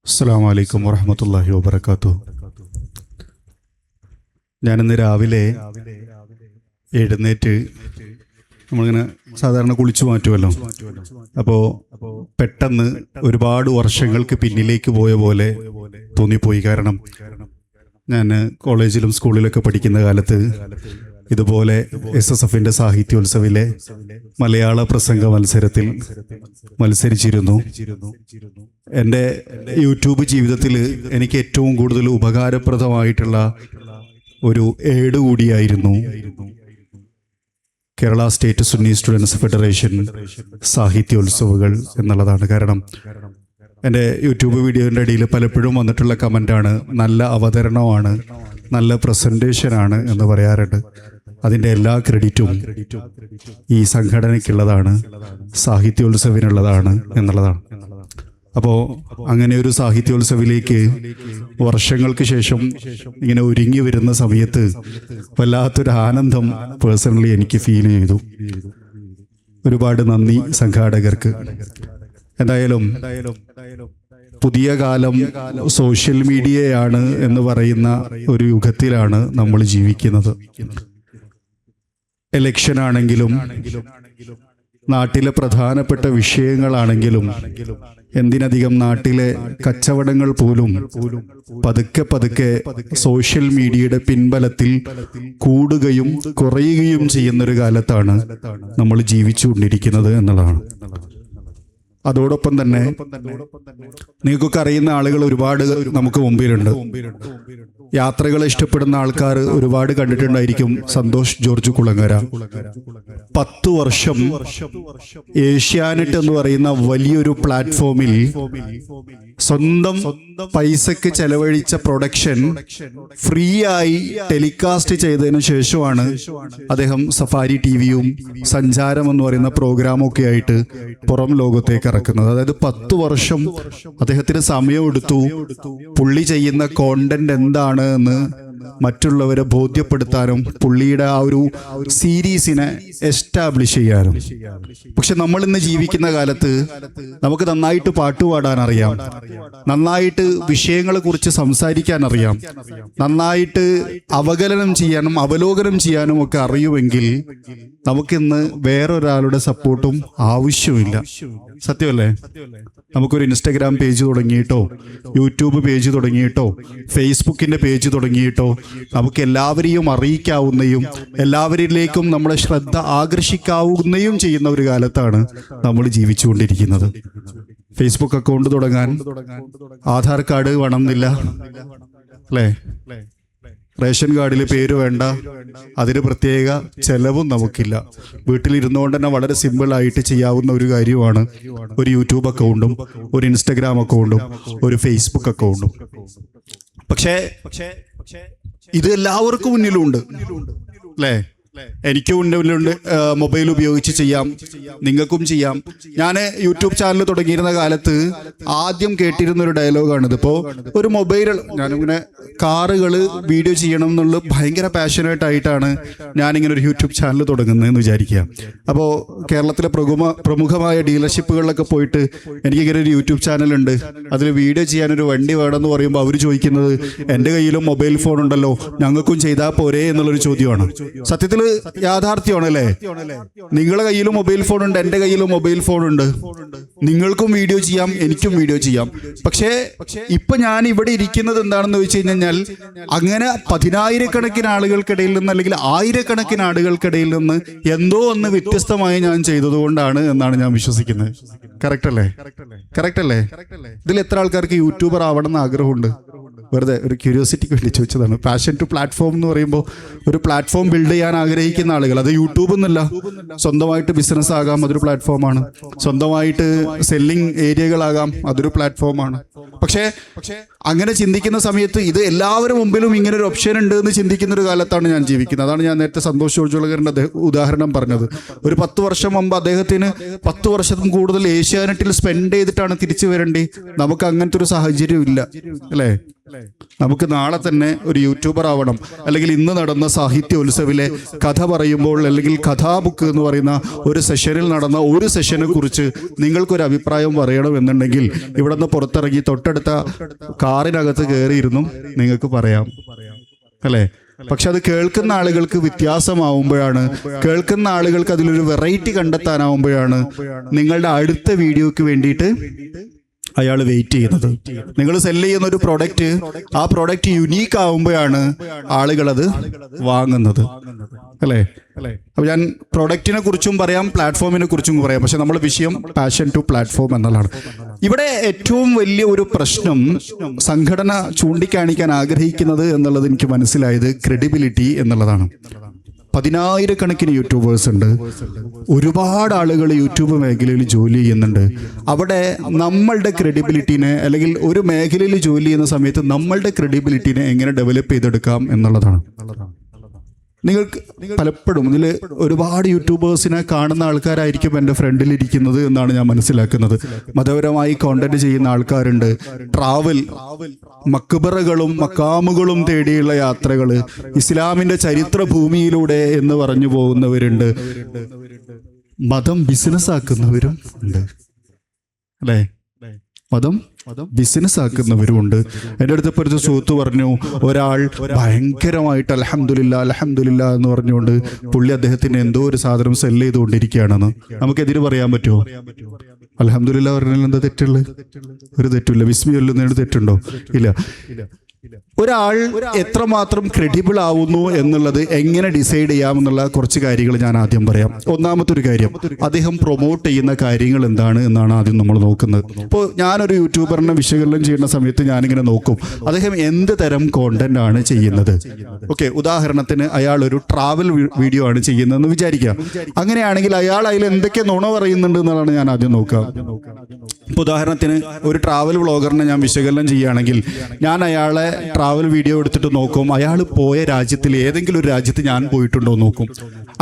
അസ്സലാമു അലൈക്കും വറഹ്മത്തുള്ളാഹി വബറകാതുഹു. ഞാനിന്ന് രാവിലെ എഴുന്നേറ്റ് നമ്മളിങ്ങനെ സാധാരണ കുളിച്ചു മാറ്റുമല്ലോ. അപ്പോൾ പെട്ടെന്ന് ഒരുപാട് വർഷങ്ങൾക്ക് പിന്നിലേക്ക് പോയ പോലെ തോന്നിപ്പോയി. കാരണം ഞാൻ കോളേജിലും സ്കൂളിലൊക്കെ പഠിക്കുന്ന കാലത്ത് ഇതുപോലെ SSFന്റെ സാഹിത്യോത്സവിലെ മലയാള പ്രസംഗ മത്സരത്തിൽ മത്സരിച്ചിരുന്നു. എൻ്റെ യൂട്യൂബ് ജീവിതത്തിൽ എനിക്ക് ഏറ്റവും കൂടുതൽ ഉപകാരപ്രദമായിട്ടുള്ള ഒരു ഏട് കൂടിയായിരുന്നു Kerala state Sunni students federation സാഹിത്യോത്സവങ്ങൾ എന്നുള്ളതാണ്. കാരണം എൻ്റെ യൂട്യൂബ് വീഡിയോൻ്റെ ഇടയിൽ പലപ്പോഴും വന്നിട്ടുള്ള കമൻ്റാണ്, നല്ല അവതരണമാണ്, നല്ല പ്രസൻറ്റേഷനാണ് എന്ന് പറയാറുണ്ട്. അതിൻ്റെ എല്ലാ ക്രെഡിറ്റും ഈ സംഘടനയ്ക്കുള്ളതാണ്, സാഹിത്യോത്സവിനുള്ളതാണ് എന്നുള്ളതാണ്. അപ്പോൾ അങ്ങനെ ഒരു സാഹിത്യോത്സവിലേക്ക് വർഷങ്ങൾക്ക് ശേഷം ഇങ്ങനെ ഒരുങ്ങി വരുന്ന സമയത്ത് വല്ലാത്തൊരു ആനന്ദം പേഴ്സണലി എനിക്ക് ഫീൽ ചെയ്തു. ഒരുപാട് നന്ദി സംഘാടകർക്ക്. എന്തായാലും പുതിയ കാലം സോഷ്യൽ മീഡിയയാണ് എന്ന് പറയുന്ന ഒരു യുഗത്തിലാണ് നമ്മൾ ജീവിക്കുന്നത്. ഇലക്ഷൻ ആണെങ്കിലും നാട്ടിലെ പ്രധാനപ്പെട്ട വിഷയങ്ങളാണെങ്കിലും എന്തിനധികം നാട്ടിലെ കച്ചവടങ്ങൾ പോലും പതുക്കെ സോഷ്യൽ മീഡിയയുടെ പിൻബലത്തിൽ കൂടുകയും കുറയുകയും ചെയ്യുന്നൊരു കാലത്താണ് നമ്മൾ ജീവിച്ചുകൊണ്ടിരിക്കുന്നത് എന്നുള്ളതാണ്. അതോടൊപ്പം തന്നെ നിങ്ങൾക്കൊക്കെ അറിയുന്ന ആളുകൾ ഒരുപാട് നമുക്ക് മുമ്പിലുണ്ട്. യാത്രകൾ ഇഷ്ടപ്പെടുന്ന ആൾക്കാർ ഒരുപാട് കണ്ടിട്ടുണ്ടായിരിക്കും. സന്തോഷ് ജോർജ് കുളങ്ങര 10 വർഷം ഏഷ്യാനെറ്റ് എന്ന് പറയുന്ന വലിയൊരു പ്ലാറ്റ്ഫോമിൽ സ്വന്തം പൈസക്ക് ചെലവഴിച്ച പ്രൊഡക്ഷൻ ഫ്രീ ആയി ടെലികാസ്റ്റ് ചെയ്തതിനു ശേഷമാണ് അദ്ദേഹം സഫാരി ടിവിയും സഞ്ചാരം എന്ന് പറയുന്ന പ്രോഗ്രാമും ഒക്കെ ആയിട്ട് പുറം ലോകത്തേക്ക് ഇറക്കുന്നത്. അതായത് 10 വർഷം അദ്ദേഹത്തിന് സമയമെടുത്തു പുള്ളി ചെയ്യുന്ന കോണ്ടന്റ് എന്താണ് എന്ന് മറ്റുള്ളവരെ ബോധ്യപ്പെടുത്താനും പുള്ളിയുടെ ആ ഒരു സീരീസിനെ എസ്റ്റാബ്ലിഷ് ചെയ്യാനും. പക്ഷെ നമ്മൾ ഇന്ന് ജീവിക്കുന്ന കാലത്ത് നമുക്ക് നന്നായിട്ട് പാട്ടുപാടാൻ അറിയാം, നന്നായിട്ട് വിഷയങ്ങളെ കുറിച്ച് സംസാരിക്കാൻ അറിയാം, നന്നായിട്ട് അവലോകനം ചെയ്യാനും ഒക്കെ അറിയുമെങ്കിൽ നമുക്കിന്ന് വേറൊരാളുടെ സപ്പോർട്ടും ആവശ്യമില്ല. സത്യമല്ലേ? നമുക്കൊരു ഇൻസ്റ്റഗ്രാം പേജ് തുടങ്ങിയിട്ടോ യൂട്യൂബ് പേജ് തുടങ്ങിയിട്ടോ ഫേസ്ബുക്കിൻ്റെ പേജ് തുടങ്ങിയിട്ടോ നമുക്ക് എല്ലാവരെയും അറിയിക്കാവുന്നതും എല്ലാവരിലേക്കും നമ്മുടെ ശ്രദ്ധ ആകർഷിക്കാവുന്നതും ചെയ്യുന്ന ഒരു കാലത്താണ് നമ്മൾ ജീവിച്ചുകൊണ്ടിരിക്കുന്നത്. ഫേസ്ബുക്ക് അക്കൗണ്ട് തുടങ്ങാൻ ആധാർ കാർഡ് വേണമെന്നില്ല, അല്ലേ? റേഷൻ കാർഡിൽ പേര് വേണ്ട, അതിന് പ്രത്യേക ചെലവും നമുക്കില്ല. വീട്ടിലിരുന്നുകൊണ്ട് തന്നെ വളരെ സിമ്പിളായിട്ട് ചെയ്യാവുന്ന ഒരു കാര്യമാണ് ഒരു യൂട്യൂബ് അക്കൗണ്ടും ഒരു ഇൻസ്റ്റഗ്രാം അക്കൗണ്ടും ഒരു ഫേസ്ബുക്ക് അക്കൗണ്ടും. പക്ഷേ ഇത് എല്ലാവർക്കും മുന്നിലുണ്ട്, അല്ലേ? എനിക്കും മുന്നിലുണ്ട്. മൊബൈൽ ഉപയോഗിച്ച് ചെയ്യാം, നിങ്ങൾക്കും ചെയ്യാം. ഞാൻ യൂട്യൂബ് ചാനൽ തുടങ്ങിയിരുന്ന കാലത്ത് ആദ്യം കേട്ടിരുന്ന ഒരു ഡയലോഗാണിത്. ഇപ്പോൾ ഒരു മൊബൈൽ, ഞാനിങ്ങനെ കാറുകൾ വീഡിയോ ചെയ്യണം എന്നുള്ള ഭയങ്കര പാഷനേറ്റ് ആയിട്ടാണ് ഞാനിങ്ങനെ ഒരു യൂട്യൂബ് ചാനൽ തുടങ്ങുന്നതെന്ന് വിചാരിക്കുക. അപ്പോൾ കേരളത്തിലെ പ്രമുഖമായ ഡീലർഷിപ്പുകളിലൊക്കെ പോയിട്ട് എനിക്കിങ്ങനെ ഒരു യൂട്യൂബ് ചാനലുണ്ട്, അതിൽ വീഡിയോ ചെയ്യാനൊരു വണ്ടി വേണമെന്ന് പറയുമ്പോൾ അവർ ചോദിക്കുന്നത്, എൻ്റെ കയ്യിലും മൊബൈൽ ഫോൺ ഉണ്ടല്ലോ, ഞങ്ങൾക്കും ചെയ്താൽ പോരേ എന്നുള്ളൊരു ചോദ്യമാണ്. സത്യത്തിൽ യാഥാർത്ഥ്യമാണല്ലേ? നിങ്ങളുടെ കയ്യിലും മൊബൈൽ ഫോൺ ഉണ്ട്, എൻ്റെ കയ്യിലും മൊബൈൽ ഫോൺ ഉണ്ട്, നിങ്ങൾക്കും വീഡിയോ ചെയ്യാം, എനിക്കും വീഡിയോ ചെയ്യാം. പക്ഷേ ഇപ്പൊ ഞാൻ ഇവിടെ ഇരിക്കുന്നത് എന്താണെന്ന് വെച്ച് കഴിഞ്ഞാൽ അങ്ങനെ 10,000-കണക്കിന് ആളുകൾക്കിടയിൽ നിന്ന് അല്ലെങ്കിൽ 1000-കണക്കിന് ആളുകൾക്കിടയിൽ നിന്ന് എന്തോ ഒന്ന് വ്യത്യസ്തമായി ഞാൻ ചെയ്തതുകൊണ്ടാണ് എന്നാണ് ഞാൻ വിശ്വസിക്കുന്നത്. കറക്റ്റ് അല്ലേ? ഇതിൽ എത്ര ആൾക്കാർക്ക് യൂട്യൂബർ ആവണം എന്ന് ആഗ്രഹമുണ്ട്? വെറുതെ ഒരു ക്യൂരിയോസിറ്റിക്ക് വേണ്ടി ചോദിച്ചതാണ്. പാഷൻ ടു പ്ലാറ്റ്ഫോം എന്ന് പറയുമ്പോൾ ഒരു പ്ലാറ്റ്ഫോം ബിൽഡ് ചെയ്യാൻ ആഗ്രഹിക്കുന്ന ആളുകൾ, അത് യൂട്യൂബ് എന്നല്ല, സ്വന്തമായിട്ട് ബിസിനസ് ആകാം, അതൊരു പ്ലാറ്റ്ഫോമാണ്. സ്വന്തമായിട്ട് സെല്ലിംഗ് ഏരിയകളാകാം, അതൊരു പ്ലാറ്റ്ഫോമാണ്. പക്ഷേ അങ്ങനെ ചിന്തിക്കുന്ന സമയത്ത് ഇത് എല്ലാവരും മുമ്പിലും ഇങ്ങനെ ഒരു ഓപ്ഷൻ ഉണ്ട് എന്ന് ചിന്തിക്കുന്ന ഒരു കാലത്താണ് ഞാൻ ജീവിക്കുന്നത്. അതാണ് ഞാൻ നേരത്തെ സന്തോഷ് ജോർജുളകറിന്റെ ഉദാഹരണം പറഞ്ഞത്. ഒരു 10 വർഷം മുമ്പ് അദ്ദേഹത്തിന് 10 വർഷത്തും കൂടുതൽ ഏഷ്യാനെറ്റിൽ സ്പെൻഡ് ചെയ്തിട്ടാണ് തിരിച്ചു വരേണ്ടി. നമുക്ക് അങ്ങനത്തെ ഒരു സാഹചര്യം ഇല്ല, അല്ലേ? നമുക്ക് നാളെ തന്നെ ഒരു യൂട്യൂബർ ആവണം, അല്ലെങ്കിൽ ഇന്ന് നടന്ന സാഹിത്യോത്സവിലെ കഥ പറയുമ്പോൾ അല്ലെങ്കിൽ കഥാബുക്ക് എന്ന് പറയുന്ന ഒരു സെഷനിൽ നടന്ന ഒരു സെഷനെ കുറിച്ച് നിങ്ങൾക്കൊരു അഭിപ്രായം പറയണം എന്നുണ്ടെങ്കിൽ ഇവിടെ നിന്ന് പുറത്തിറങ്ങി തൊട്ടടുത്ത കാറിനകത്ത് കയറിയിരുന്നു നിങ്ങൾക്ക് പറയാം, അല്ലേ? പക്ഷെ അത് കേൾക്കുന്ന ആളുകൾക്ക് വ്യത്യാസമാവുമ്പോഴാണ്, കേൾക്കുന്ന ആളുകൾക്ക് അതിലൊരു വെറൈറ്റി കണ്ടെത്താനാവുമ്പോഴാണ് നിങ്ങളുടെ അടുത്ത വീഡിയോക്ക് വേണ്ടിയിട്ട് അയാൾ വെയിറ്റ് ചെയ്യുന്നത്. നിങ്ങൾ സെല് ചെയ്യുന്ന ഒരു പ്രൊഡക്റ്റ്, ആ പ്രൊഡക്റ്റ് യുണീക്ക് ആവുമ്പോഴാണ് ആളുകൾ അത് വാങ്ങുന്നത്, അല്ലേ? അപ്പൊ ഞാൻ പ്രൊഡക്റ്റിനെ കുറിച്ചും പറയാം, പ്ലാറ്റ്ഫോമിനെ കുറിച്ചും പറയാം. പക്ഷെ നമ്മുടെ വിഷയം പാഷൻ ടു പ്ലാറ്റ്ഫോം എന്നുള്ളതാണ്. ഇവിടെ ഏറ്റവും വലിയ ഒരു പ്രശ്നം സംഘടന ചൂണ്ടിക്കാണിക്കാൻ ആഗ്രഹിക്കുന്നത് എന്നുള്ളത് എനിക്ക് മനസ്സിലായത് ക്രെഡിബിലിറ്റി എന്നുള്ളതാണ്. 10,000-കണക്കിന് യൂട്യൂബേഴ്സ് ഉണ്ട്, ഒരുപാട് ആളുകൾ യൂട്യൂബ് മേഖലയിൽ ജോലി ചെയ്യുന്നുണ്ട്. അവിടെ നമ്മളുടെ ക്രെഡിബിലിറ്റിനെ, അല്ലെങ്കിൽ ഒരു മേഖലയിൽ ജോലി ചെയ്യുന്ന സമയത്ത് നമ്മളുടെ ക്രെഡിബിലിറ്റിനെ എങ്ങനെ ഡെവലപ്പ് ചെയ്തെടുക്കാം എന്നുള്ളതാണ്. നിങ്ങൾക്ക് പലപ്പോഴും ഇതിൽ ഒരുപാട് യൂട്യൂബേഴ്സിനെ കാണുന്ന ആൾക്കാരായിരിക്കും എൻ്റെ ഫ്രണ്ടിലിരിക്കുന്നത് എന്നാണ് ഞാൻ മനസ്സിലാക്കുന്നത്. മതപരമായി കോണ്ടന്റ് ചെയ്യുന്ന ആൾക്കാരുണ്ട്, ട്രാവൽ, മക്ബറകളും മക്കാമുകളും തേടിയുള്ള യാത്രകൾ, ഇസ്ലാമിൻ്റെ ചരിത്ര ഭൂമിയിലൂടെ എന്ന് പറഞ്ഞു പോകുന്നവരുണ്ട്, മതം ബിസിനസ് ആക്കുന്നവരും ഉണ്ട്, അല്ലേ? മതം ബിസിനസ് ആക്കുന്നവരുമുണ്ട്. എൻ്റെ അടുത്ത് ഇപ്പോൾ ഒരു സുഹൃത്ത് പറഞ്ഞു, ഒരാൾ ഭയങ്കരമായിട്ട് അൽഹംദുലില്ലാ അൽഹംദുലില്ലാ എന്ന് പറഞ്ഞുകൊണ്ട് പുള്ളി അദ്ദേഹത്തിന് എന്തോ ഒരു സാധനം സെല്ല് ചെയ്തുകൊണ്ടിരിക്കുകയാണെന്ന്. നമുക്കെതിര് പറയാൻ പറ്റുമോ? അൽഹംദുലില്ലാ പറഞ്ഞാൽ എന്താ തെറ്റുള്ളത്? ഒരു തെറ്റില്ല. വിസ്മി ചൊല്ലുന്നതിന് തെറ്റുണ്ടോ? ഇല്ല. ഒരാൾ എത്രമാത്രം ക്രെഡിബിൾ ആവുന്നു എന്നുള്ളത് എങ്ങനെ ഡിസൈഡ് ചെയ്യാമെന്നുള്ള കുറച്ച് കാര്യങ്ങൾ ഞാൻ ആദ്യം പറയാം. ഒന്നാമത്തെ ഒരു കാര്യം, അദ്ദേഹം പ്രൊമോട്ട് ചെയ്യുന്ന കാര്യങ്ങൾ എന്താണ് എന്നാണ് ആദ്യം നമ്മൾ നോക്കുന്നത്. ഇപ്പോൾ ഞാനൊരു യൂട്യൂബറിനെ വിശകലനം ചെയ്യുന്ന സമയത്ത് ഞാനിങ്ങനെ നോക്കും, അദ്ദേഹം എന്ത് തരം കോണ്ടന്റ് ആണ് ചെയ്യുന്നത്. ഓക്കെ, ഉദാഹരണത്തിന് അയാൾ ഒരു ട്രാവൽ വീഡിയോ ആണ് ചെയ്യുന്നതെന്ന് വിചാരിക്കുക. അങ്ങനെയാണെങ്കിൽ അയാൾ അതിൽ എന്തൊക്കെ നുണ പറയുന്നുണ്ട് എന്നുള്ളതാണ് ഞാൻ ആദ്യം നോക്കുക. ഇപ്പോൾ ഉദാഹരണത്തിന് ഒരു ട്രാവൽ വ്ളോഗറിനെ ഞാൻ വിശകലനം ചെയ്യുകയാണെങ്കിൽ ഞാൻ അയാളെ ട്രാവൽ വീഡിയോ എടുത്തിട്ട് നോക്കും, അയാൾ പോയ രാജ്യത്തിൽ ഏതെങ്കിലും ഒരു രാജ്യത്ത് ഞാൻ പോയിട്ടുണ്ടോ നോക്കും.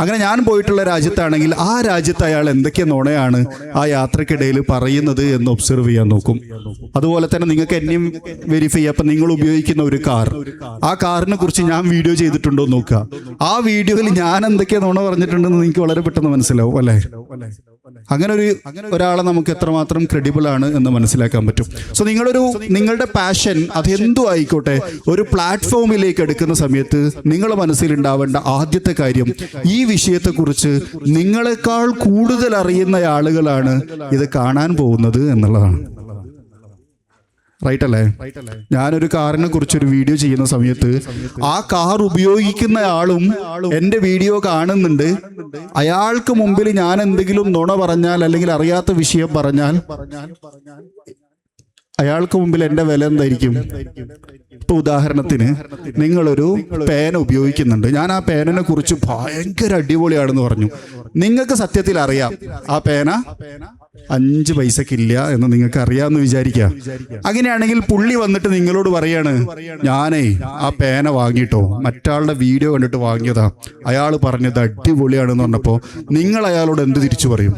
അങ്ങനെ ഞാൻ പോയിട്ടുള്ള രാജ്യത്താണെങ്കിൽ ആ രാജ്യത്ത് അയാൾ എന്തൊക്കെ നുണയാണ് ആ യാത്രക്കിടയിൽ പറയുന്നത് എന്ന് ഒബ്സർവ് ചെയ്യാൻ നോക്കും. അതുപോലെ തന്നെ നിങ്ങൾക്ക് എന്നെയും വെരിഫൈ ചെയ്യാം. അപ്പം നിങ്ങൾ ഉപയോഗിക്കുന്ന ഒരു കാർ, ആ കാറിനെ കുറിച്ച് ഞാൻ വീഡിയോ ചെയ്തിട്ടുണ്ടോ നോക്കുക. ആ വീഡിയോയിൽ ഞാൻ എന്തൊക്കെ നുണ പറഞ്ഞിട്ടുണ്ടെന്ന് നിങ്ങൾക്ക് വളരെ പെട്ടെന്ന് മനസ്സിലാവും, അല്ലേ? അങ്ങനെ ഒരാളെ നമുക്ക് എത്രമാത്രം ക്രെഡിബിൾ ആണ് എന്ന് മനസ്സിലാക്കാൻ പറ്റും. സോ നിങ്ങളുടെ പാഷൻ അതെന്തും ആയിക്കോട്ടെ, ഒരു പ്ലാറ്റ്ഫോമിലേക്ക് എടുക്കുന്ന സമയത്ത് നിങ്ങളുടെ മനസ്സിലുണ്ടാവേണ്ട ആദ്യത്തെ കാര്യം, ഈ വിഷയത്തെക്കുറിച്ച് നിങ്ങളെക്കാൾ കൂടുതൽ അറിയുന്ന ആളുകളാണ് ഇത് കാണാൻ പോകുന്നത് എന്നുള്ളതാണ്. റൈറ്റ് അല്ലേ? ഞാനൊരു കാറിനെ കുറിച്ചൊരു വീഡിയോ ചെയ്യുന്ന സമയത്ത് ആ കാർ ഉപയോഗിക്കുന്ന ആളും എൻ്റെ വീഡിയോ കാണുന്നുണ്ട്. അയാൾക്ക് മുമ്പിൽ ഞാൻ എന്തെങ്കിലും നുണ പറഞ്ഞാൽ അല്ലെങ്കിൽ അറിയാത്ത വിഷയം പറഞ്ഞാൽ അയാൾക്ക് മുമ്പിൽ എൻ്റെ വില എന്തായിരിക്കും? ഇപ്പൊ ഉദാഹരണത്തിന് നിങ്ങളൊരു പേന ഉപയോഗിക്കുന്നുണ്ട്, ഞാൻ ആ പേനനെ കുറിച്ച് ഭയങ്കര അടിപൊളിയാണെന്ന് പറഞ്ഞു. നിങ്ങൾക്ക് സത്യത്തിൽ അറിയാം ആ പേന 5 പൈസക്കില്ല എന്ന് നിങ്ങൾക്ക് അറിയാമെന്ന് വിചാരിക്കുക. അങ്ങനെയാണെങ്കിൽ പുള്ളി വന്നിട്ട് നിങ്ങളോട് പറയാണ്, ഞാനേ ആ പേന വാങ്ങിയിട്ടോ മറ്റാളുടെ വീഡിയോ കണ്ടിട്ട് വാങ്ങിയതാ, അയാൾ പറഞ്ഞത് അടിപൊളിയാണെന്ന് പറഞ്ഞപ്പോൾ നിങ്ങൾ അയാളോട് എന്ത് തിരിച്ചു പറയും?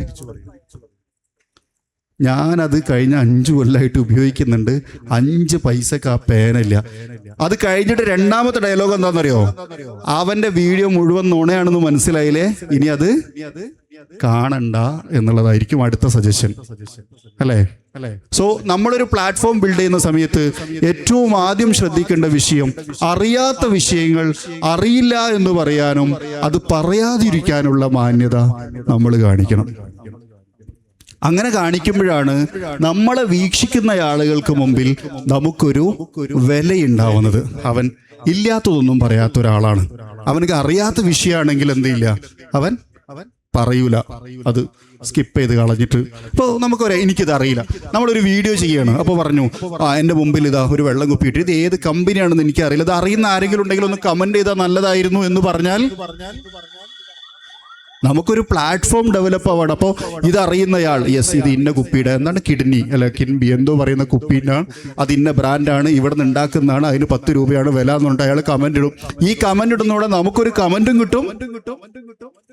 ഞാനത് കഴിഞ്ഞ 5 കൊല്ലമായിട്ട് ഉപയോഗിക്കുന്നുണ്ട്, 5 പൈസക്ക് ആ പേനില്ല. അത് കഴിഞ്ഞിട്ട് രണ്ടാമത്തെ ഡയലോഗ് എന്താണെന്നറിയോ? അവന്റെ വീഡിയോ മുഴുവൻ നുണയാണെന്ന് മനസ്സിലായില്ലേ, ഇനി അത് കാണണ്ട എന്നുള്ളതായിരിക്കും അടുത്ത സജഷൻ, അല്ലേ? സോ നമ്മളൊരു പ്ലാറ്റ്ഫോം ബിൽഡ് ചെയ്യുന്ന സമയത്ത് ഏറ്റവും ആദ്യം ശ്രദ്ധിക്കേണ്ട വിഷയം, അറിയാത്ത വിഷയങ്ങൾ അറിയില്ല എന്ന് പറയാനും അത് പറയാതിരിക്കാനുള്ള മാന്യത നമ്മൾ കാണിക്കണം. അങ്ങനെ കാണിക്കുമ്പോഴാണ് നമ്മളെ വീക്ഷിക്കുന്ന ആളുകൾക്ക് മുമ്പിൽ നമുക്കൊരു വിലയുണ്ടാവുന്നത്. അവൻ ഇല്ലാത്തതൊന്നും പറയാത്ത ഒരാളാണ്. അവനക്ക് അറിയാത്ത വിഷയമാണെങ്കിൽ എന്തില്ല, അവൻ പറയൂല, അത് സ്കിപ്പ് ചെയ്ത് കളഞ്ഞിട്ട്. ഇപ്പോൾ നമുക്കറിയാം, എനിക്കിത് അറിയില്ല, നമ്മളൊരു വീഡിയോ ചെയ്യാണ്, അപ്പോൾ പറഞ്ഞു എൻ്റെ മുമ്പിൽ ഇതാ ഒരു വെള്ളം കുപ്പിയിട്ട്, ഇത് ഏത് കമ്പനിയാണെന്ന് എനിക്കറിയില്ല, ഇത് അറിയുന്ന ആരെങ്കിലും ഉണ്ടെങ്കിൽ ഒന്ന് കമൻറ്റ് ചെയ്താൽ നല്ലതായിരുന്നു എന്ന് പറഞ്ഞാൽ നമുക്കൊരു പ്ലാറ്റ്ഫോം ഡെവലപ്പ് ആവാണ്. അപ്പോൾ ഇതറിയുന്നയാൾ, യെസ് ഇത് ഇന്ന കുപ്പിയുടെ എന്താണ് കിഡ്നി അല്ല കിൻബി എന്തോ പറയുന്ന കുപ്പീനാണ്, അത് ഇന്ന ബ്രാൻഡാണ്, ഇവിടെ നിന്ന് ഉണ്ടാക്കുന്നതാണ്, അതിന് 10 രൂപയാണ് വില എന്നുണ്ട്, അയാൾ കമന്റ് ഇടും. ഈ കമന്റ് ഇടുന്നതോടെ നമുക്കൊരു കമന്റും കിട്ടും,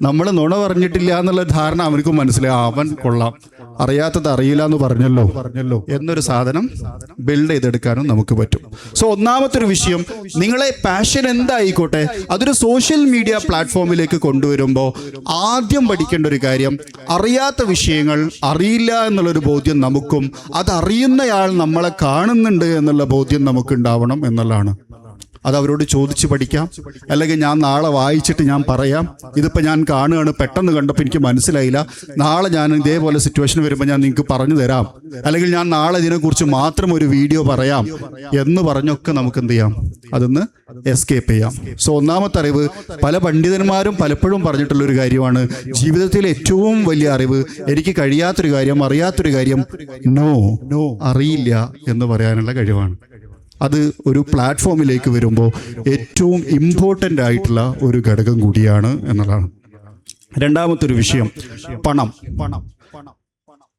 നമ്മൾ നുണ പറഞ്ഞിട്ടില്ല എന്നുള്ള ധാരണ അവനക്കും മനസ്സിലായി. അവൻ കൊള്ളാം, അറിയാത്തത് അറിയില്ല എന്ന് പറഞ്ഞല്ലോ എന്നൊരു സാധനം ബിൽഡ് ചെയ്തെടുക്കാനും നമുക്ക് പറ്റും. സോ ഒന്നാമത്തെ ഒരു വിഷയം, നിങ്ങളെ പാഷൻ എന്തായിക്കോട്ടെ അതൊരു സോഷ്യൽ മീഡിയ പ്ലാറ്റ്ഫോമിലേക്ക് കൊണ്ടുവരുമ്പോൾ ആദ്യം പഠിക്കേണ്ട ഒരു കാര്യം, അറിയാത്ത വിഷയങ്ങൾ അറിയില്ല എന്നുള്ളൊരു ബോധ്യം നമുക്കും അതറിയുന്നയാൾ നമ്മളെ കാണുന്നുണ്ട് എന്നുള്ള ബോധ്യം നമുക്ക് ഉണ്ടാവണം എന്നുള്ളതാണ്. അത് അവരോട് ചോദിച്ച് പഠിക്കാം, അല്ലെങ്കിൽ ഞാൻ നാളെ വായിച്ചിട്ട് ഞാൻ പറയാം, ഇതിപ്പോൾ ഞാൻ കാണുകയാണ്, പെട്ടെന്ന് കണ്ടപ്പോൾ എനിക്ക് മനസ്സിലായില്ല, നാളെ ഞാൻ ഇതേപോലെ സിറ്റുവേഷൻ വരുമ്പോൾ ഞാൻ നിങ്ങൾക്ക് പറഞ്ഞു തരാം, അല്ലെങ്കിൽ ഞാൻ നാളെ ഇതിനെക്കുറിച്ച് മാത്രം ഒരു വീഡിയോ പറയാം എന്ന് പറഞ്ഞൊക്കെ നമുക്ക് എന്ത് ചെയ്യാം, അതൊന്ന് എസ്കേപ്പ് ചെയ്യാം. സോ ഒന്നാമത്തെ അറിവ്, പല പണ്ഡിതന്മാരും പലപ്പോഴും പറഞ്ഞിട്ടുള്ളൊരു കാര്യമാണ്, ജീവിതത്തിലെ ഏറ്റവും വലിയ അറിവ് എനിക്ക് കഴിയാത്തൊരു കാര്യം, അറിയാത്തൊരു കാര്യം നോ അറിയില്ല എന്ന് പറയാനുള്ള കഴിവാണ്. അത് ഒരു പ്ലാറ്റ്ഫോമിലേക്ക് വരുമ്പോൾ ഏറ്റവും ഇമ്പോർട്ടൻ്റ് ആയിട്ടുള്ള ഒരു ഘടകം കൂടിയാണ് എന്നുള്ളതാണ്. രണ്ടാമത്തെ ഒരു വിഷയം, പണം.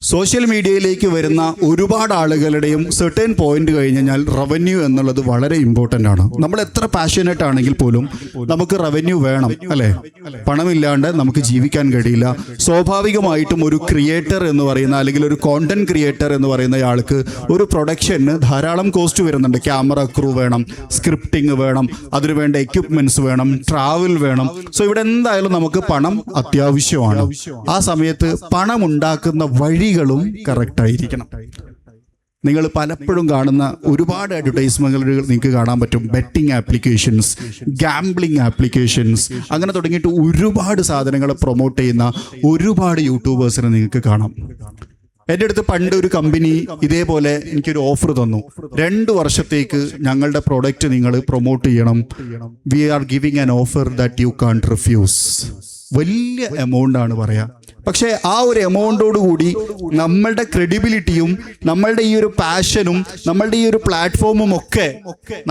സോഷ്യൽ മീഡിയയിലേക്ക് വരുന്ന ഒരുപാട് ആളുകളുടെയും സെർട്ടൻ പോയിന്റ് കഴിഞ്ഞ് കഴിഞ്ഞാൽ റവന്യൂ എന്നുള്ളത് വളരെ ഇമ്പോർട്ടൻ്റ് ആണ്. നമ്മൾ എത്ര പാഷനേറ്റ് ആണെങ്കിൽ പോലും നമുക്ക് റവന്യൂ വേണം, അല്ലേ? പണമില്ലാണ്ട് നമുക്ക് ജീവിക്കാൻ കഴിയില്ല. സ്വാഭാവികമായിട്ടും ഒരു ക്രിയേറ്റർ എന്ന് പറയുന്ന, അല്ലെങ്കിൽ ഒരു കോണ്ടന്റ് ക്രിയേറ്റർ എന്ന് പറയുന്ന ആൾക്ക് ഒരു പ്രൊഡക്ഷന് ധാരാളം കോസ്റ്റ് വരുന്നുണ്ട്. ക്യാമറ ക്രൂ വേണം, സ്ക്രിപ്റ്റിംഗ് വേണം, അതിനുവേണ്ട എക്യുപ്മെന്റ്സ് വേണം, ട്രാവൽ വേണം. സോ ഇവിടെ എന്തായാലും നമുക്ക് പണം അത്യാവശ്യമാണ്. ആ സമയത്ത് പണം ഉണ്ടാക്കുന്ന വഴി കറക്റ്റ് ആയിരിക്കണം. നിങ്ങൾ പലപ്പോഴും കാണുന്ന ഒരുപാട് അഡ്വർടൈസ്മെന്റുകൾ നിങ്ങൾക്ക് കാണാൻ പറ്റും. ബെറ്റിംഗ് ആപ്ലിക്കേഷൻസ്, ഗാംബ്ലിംഗ് ആപ്ലിക്കേഷൻസ്, അങ്ങനെ തുടങ്ങിയിട്ട് ഒരുപാട് സാധനങ്ങൾ പ്രൊമോട്ട് ചെയ്യുന്ന ഒരുപാട് യൂട്യൂബേഴ്സിനെ നിങ്ങൾക്ക് കാണാം. എൻ്റെ അടുത്ത് പണ്ട് ഒരു കമ്പനി ഇതേപോലെ എനിക്കൊരു ഓഫർ തന്നു, 2 വർഷത്തേക്ക് ഞങ്ങളുടെ പ്രോഡക്റ്റ് നിങ്ങൾ പ്രൊമോട്ട് ചെയ്യണം, we are giving an offer that you can't refuse. വലിയ എമൗണ്ട് ആണ് പറയാം. പക്ഷേ ആ ഒരു എമൗണ്ടോടുകൂടി നമ്മളുടെ ക്രെഡിബിലിറ്റിയും നമ്മളുടെ ഈ ഒരു പാഷനും നമ്മളുടെ ഈ ഒരു പ്ലാറ്റ്ഫോമും ഒക്കെ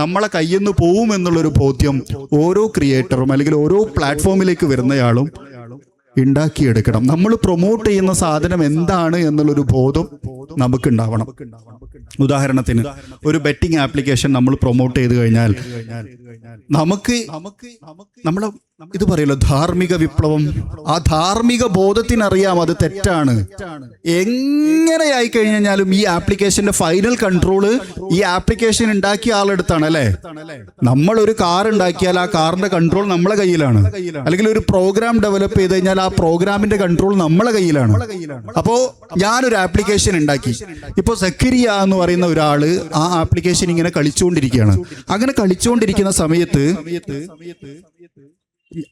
നമ്മളെ കയ്യിൽ നിന്ന് പോവും എന്നുള്ളൊരു ബോധ്യം ഓരോ ക്രിയേറ്ററും അല്ലെങ്കിൽ ഓരോ പ്ലാറ്റ്ഫോമിലേക്ക് വരുന്നയാളും ഉണ്ടാക്കിയെടുക്കണം. നമ്മൾ പ്രൊമോട്ട് ചെയ്യുന്ന സാധനം എന്താണ് എന്നുള്ളൊരു ബോധം നമുക്കുണ്ടാവണം. ഉദാഹരണത്തിന് ഒരു ബെറ്റിംഗ് ആപ്ലിക്കേഷൻ നമ്മൾ പ്രൊമോട്ട് ചെയ്ത് കഴിഞ്ഞാൽ നമുക്ക് നമ്മളെ ഇത് പറയല്ലോ ധാർമ്മിക വിപ്ലവം, ആ ധാർമ്മിക ബോധത്തിനറിയാം അത് തെറ്റാണ്. എങ്ങനെയായി കഴിഞ്ഞാലും ഈ ആപ്ലിക്കേഷന്റെ ഫൈനൽ കൺട്രോള് ഈ ആപ്ലിക്കേഷൻ ഉണ്ടാക്കിയ ആളെടുത്താണ്, അല്ലേ? നമ്മൾ ഒരു കാർ ഉണ്ടാക്കിയാൽ ആ കാറിന്റെ കൺട്രോൾ നമ്മളെ കയ്യിലാണ്, അല്ലെങ്കിൽ ഒരു പ്രോഗ്രാം ഡെവലപ്പ് ചെയ്ത് കഴിഞ്ഞാൽ ആ പ്രോഗ്രാമിന്റെ കൺട്രോൾ നമ്മളെ കയ്യിലാണ്. അപ്പോ ഞാനൊരു ആപ്ലിക്കേഷൻ ഉണ്ടാക്കി, ഇപ്പൊ സക്കരിയ എന്ന് പറയുന്ന ഒരാള് ആ ആപ്ലിക്കേഷൻ ഇങ്ങനെ കളിച്ചുകൊണ്ടിരിക്കുകയാണ്. അങ്ങനെ കളിച്ചുകൊണ്ടിരിക്കുന്ന സമയത്ത്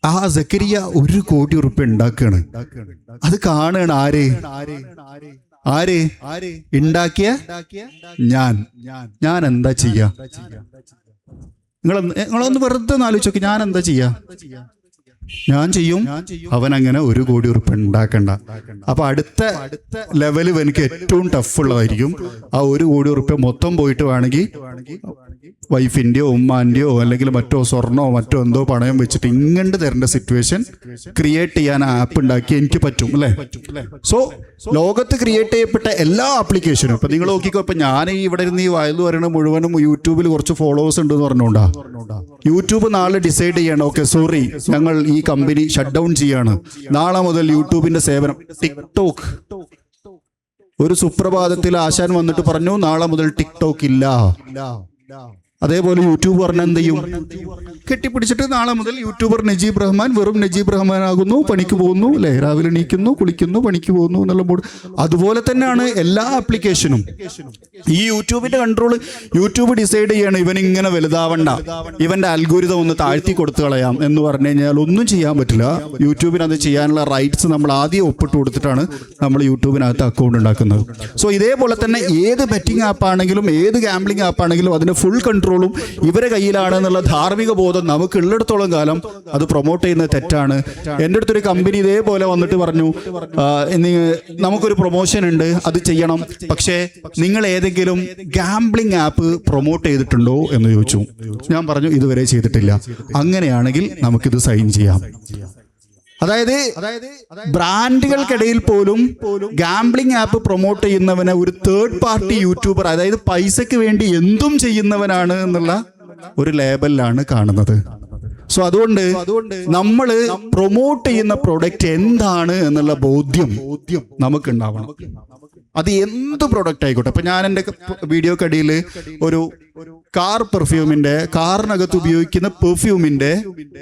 ആ സക്കരിയ 1 കോടി റുപ്യ ഉണ്ടാക്കുകയാണ്. അത് കാണുകയാണ് ആര് ഉണ്ടാക്കിയ ഞാൻ എന്താ ചെയ്യാ? നിങ്ങളൊന്ന് വെറുതെ ആലോചിച്ചോക്കെ, ഞാൻ എന്താ ചെയ്യാ? ഞാൻ ചെയ്യും. അവൻ അങ്ങനെ 1 കോടി റുപ്യ ഉണ്ടാക്കണ്ട. അപ്പൊ അടുത്ത ലെവല് എനിക്ക് ഏറ്റവും ടഫ് ഉള്ളതായിരിക്കും. ആ 1 കോടി റുപ്യ മൊത്തം പോയിട്ട് വേണമെങ്കിൽ വൈഫിൻ്റെയോ ഉമ്മാൻ്റെയോ അല്ലെങ്കിൽ മറ്റോ സ്വർണ്ണോ മറ്റോ എന്തോ പണയം വെച്ചിട്ട് ഇങ്ങോട്ട് തരേണ്ട സിറ്റുവേഷൻ ക്രിയേറ്റ് ചെയ്യാൻ ആപ്പ് ഉണ്ടാക്കി എനിക്ക് പറ്റും, അല്ലേ? സോ ലോകത്ത് ക്രിയേറ്റ് ചെയ്യപ്പെട്ട എല്ലാ ആപ്ലിക്കേഷനും ഇപ്പൊ നിങ്ങൾ നോക്കിക്കോ. ഇപ്പൊ ഞാൻ ഇവിടെ ഇരുന്ന് ഈ വയലു പറയുന്നത് മുഴുവനും യൂട്യൂബിൽ കുറച്ച് ഫോളോവേഴ്സ് ഉണ്ടെന്ന് പറഞ്ഞുകൊണ്ടാ. യൂട്യൂബ് നാളെ ഡിസൈഡ് ചെയ്യണം, ഓക്കെ സോറി ഞങ്ങൾ ഈ കമ്പനി ഷട്ട് ഡൗൺ ചെയ്യാണ്, നാളെ മുതൽ യൂട്യൂബിന്റെ സേവനം. ടിക്ടോക്ക് ഒരു സുപ്രഭാതത്തിൽ ആശാൻ വന്നിട്ട് പറഞ്ഞു നാളെ മുതൽ ടിക്ടോക്ക് ഇല്ല. അതേപോലെ യൂട്യൂബ് പറഞ്ഞാൽ എന്ത് ചെയ്യും? കെട്ടിപ്പിടിച്ചിട്ട് നാളെ മുതൽ യൂട്യൂബർ നജീബ് റഹ്മാൻ വെറും നജീബ് റഹ്മാൻ ആകുന്നു, പണിക്ക് പോകുന്നു, അല്ലേ? രാവിലെ എണീക്കുന്നു, കുളിക്കുന്നു, പണിക്ക് പോകുന്നു എന്നുള്ള മൂഡ്. അതുപോലെ തന്നെയാണ് എല്ലാ ആപ്ലിക്കേഷനും. ഈ യൂട്യൂബിന്റെ കൺട്രോൾ യൂട്യൂബ് ഡിസൈഡ് ചെയ്യണം, ഇവൻ ഇങ്ങനെ വലുതാവണ്ട, ഇവന്റെ അൽഗോരിതം ഒന്ന് താഴ്ത്തി കൊടുത്തു കളയാം എന്ന് പറഞ്ഞു കഴിഞ്ഞാൽ ഒന്നും ചെയ്യാൻ പറ്റില്ല. യൂട്യൂബിന് അത് ചെയ്യാനുള്ള റൈറ്റ്സ് നമ്മൾ ആദ്യം ഒപ്പിട്ട് കൊടുത്തിട്ടാണ് നമ്മൾ യൂട്യൂബിനകത്ത് അക്കൗണ്ട് ഉണ്ടാക്കുന്നത്. സോ ഇതേപോലെ തന്നെ ഏത് ബെറ്റിംഗ് ആപ്പാണെങ്കിലും ഏത് ഗാംബ്ലിംഗ് ആപ്പാണെങ്കിലും അതിന് ഫുൾ കൺട്രോളും ഇവരെ കയ്യിലാണ് എന്നുള്ള ധാർമ്മിക ബോധം നമുക്ക് ഉള്ളിടത്തോളം കാലം അത് പ്രൊമോട്ട് ചെയ്യുന്നത് തെറ്റാണ്. എൻ്റെ അടുത്തൊരു കമ്പനി ഇതേപോലെ വന്നിട്ട് പറഞ്ഞു, നമുക്കൊരു പ്രൊമോഷൻ ഉണ്ട്, അത് ചെയ്യണം, പക്ഷേ നിങ്ങൾ ഏതെങ്കിലും ഗാംബ്ലിംഗ് ആപ്പ് പ്രൊമോട്ട് ചെയ്തിട്ടുണ്ടോ എന്ന് ചോദിച്ചു. ഞാൻ പറഞ്ഞു ഇതുവരെ ചെയ്തിട്ടില്ല. അങ്ങനെയാണെങ്കിൽ നമുക്കിത് സൈൻ ചെയ്യാം. അതായത് ബ്രാൻഡുകൾക്കിടയിൽ പോലും ഗാംബ്ലിംഗ് ആപ്പ് പ്രൊമോട്ട് ചെയ്യുന്നവനെ ഒരു തേർഡ് പാർട്ടി യൂട്യൂബർ, അതായത് പൈസക്ക് വേണ്ടി എന്തും ചെയ്യുന്നവനാണ് എന്നുള്ള ഒരു ലേബലിലാണ് കാണുന്നത്. സോ അതുകൊണ്ട് നമ്മൾ പ്രൊമോട്ട് ചെയ്യുന്ന പ്രൊഡക്റ്റ് എന്താണ് എന്നുള്ള ബോധ്യം നമുക്കുണ്ടാവണം. അത് എന്ത് പ്രൊഡക്റ്റ് ആയിക്കോട്ടെ. അപ്പൊ ഞാൻ എൻ്റെ വീഡിയോക്കടിയിൽ ഒരു കാറിനകത്ത് ഉപയോഗിക്കുന്ന പെർഫ്യൂമിന്റെ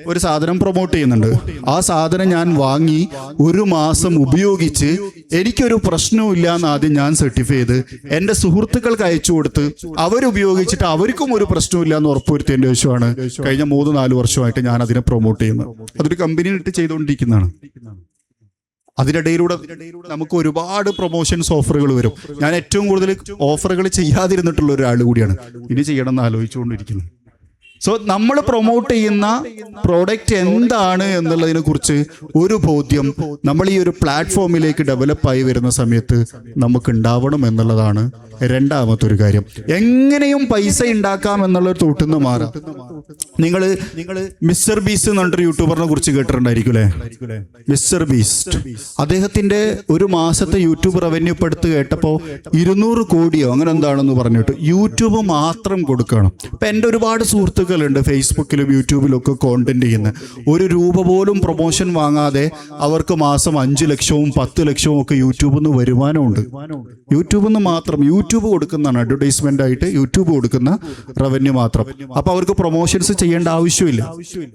ഒരു സാധനം പ്രൊമോട്ട് ചെയ്യുന്നുണ്ട്. ആ സാധനം ഞാൻ വാങ്ങി 1 മാസം ഉപയോഗിച്ച് എനിക്കൊരു പ്രശ്നവും ഇല്ല എന്ന് ആദ്യം ഞാൻ സർട്ടിഫൈ ചെയ്ത് എൻ്റെ സുഹൃത്തുക്കൾക്ക് അയച്ചു കൊടുത്ത് അവരുപയോഗിച്ചിട്ട് അവർക്കും ഒരു പ്രശ്നവും ഇല്ല എന്ന് ഉറപ്പുവരുത്തിയതിൻ്റെ ശേഷമാണ് കഴിഞ്ഞ 3-4 വർഷമായിട്ട് ഞാൻ അതിനെ പ്രൊമോട്ട് ചെയ്യുന്നത്. അതൊരു കമ്പനിയിലിട്ട് ചെയ്തുകൊണ്ടിരിക്കുന്നതാണ്. അതിനിടയിലൂടെ നമുക്ക് ഒരുപാട് പ്രൊമോഷൻസ് ഓഫറുകൾ വരും. ഞാൻ ഏറ്റവും കൂടുതൽ ഓഫറുകൾ ചെയ്യാതിരുന്നിട്ടുള്ള ഒരാൾ കൂടിയാണ്. ഇനി ചെയ്യണം എന്ന് ആലോചിച്ചുകൊണ്ടിരിക്കുന്നു. സോ നമ്മൾ പ്രൊമോട്ട് ചെയ്യുന്ന പ്രോഡക്റ്റ് എന്താണ് എന്നുള്ളതിനെ കുറിച്ച് ഒരു ബോധ്യം നമ്മൾ ഈ ഒരു പ്ലാറ്റ്ഫോമിലേക്ക് ഡെവലപ്പായി വരുന്ന സമയത്ത് നമുക്ക് ഉണ്ടാവണം എന്നുള്ളതാണ് രണ്ടാമത്തെ ഒരു കാര്യം. എങ്ങനെയും പൈസ ഉണ്ടാക്കാം എന്നുള്ളൊരു തോട്ടുന്ന മാറാം. നിങ്ങൾ മിസ്റ്റർ ബീസ്റ്റ് എന്ന് പറഞ്ഞൊരു യൂട്യൂബറിനെ കുറിച്ച് കേട്ടിട്ടുണ്ടായിരിക്കും അല്ലേ? മിസ്റ്റർ ബീസ്റ്റ് അദ്ദേഹത്തിന്റെ ഒരു മാസത്തെ യൂട്യൂബ് റവന്യൂ ഇപ്പൊ എടുത്ത് കേട്ടപ്പോൾ 200 കോടിയോ അങ്ങനെ എന്താണെന്ന് പറഞ്ഞിട്ട് യൂട്യൂബ് മാത്രം കൊടുക്കണം. ഇപ്പൊ എൻ്റെ ഒരുപാട് സുഹൃത്തുക്കളുണ്ട് ഫേസ്ബുക്കിലും യൂട്യൂബിലും ഒക്കെ കോണ്ടന്റ് ചെയ്യുന്ന. 1 രൂപ പോലും പ്രൊമോഷൻ വാങ്ങാതെ അവർക്ക് മാസം 5 ലക്ഷവും 10 ലക്ഷവും ഒക്കെ യൂട്യൂബിൽ നിന്ന് വരുമാനമുണ്ട്. യൂട്യൂബിൽ നിന്ന് മാത്രം യൂട്യൂബ് കൊടുക്കുന്നതാണ്, അഡ്വർടൈസ്മെന്റ് ആയിട്ട് യൂട്യൂബ് കൊടുക്കുന്ന റവന്യൂ മാത്രം. അപ്പൊ അവർക്ക് പ്രൊമോഷൻസ് ചെയ്യേണ്ട ആവശ്യമില്ല.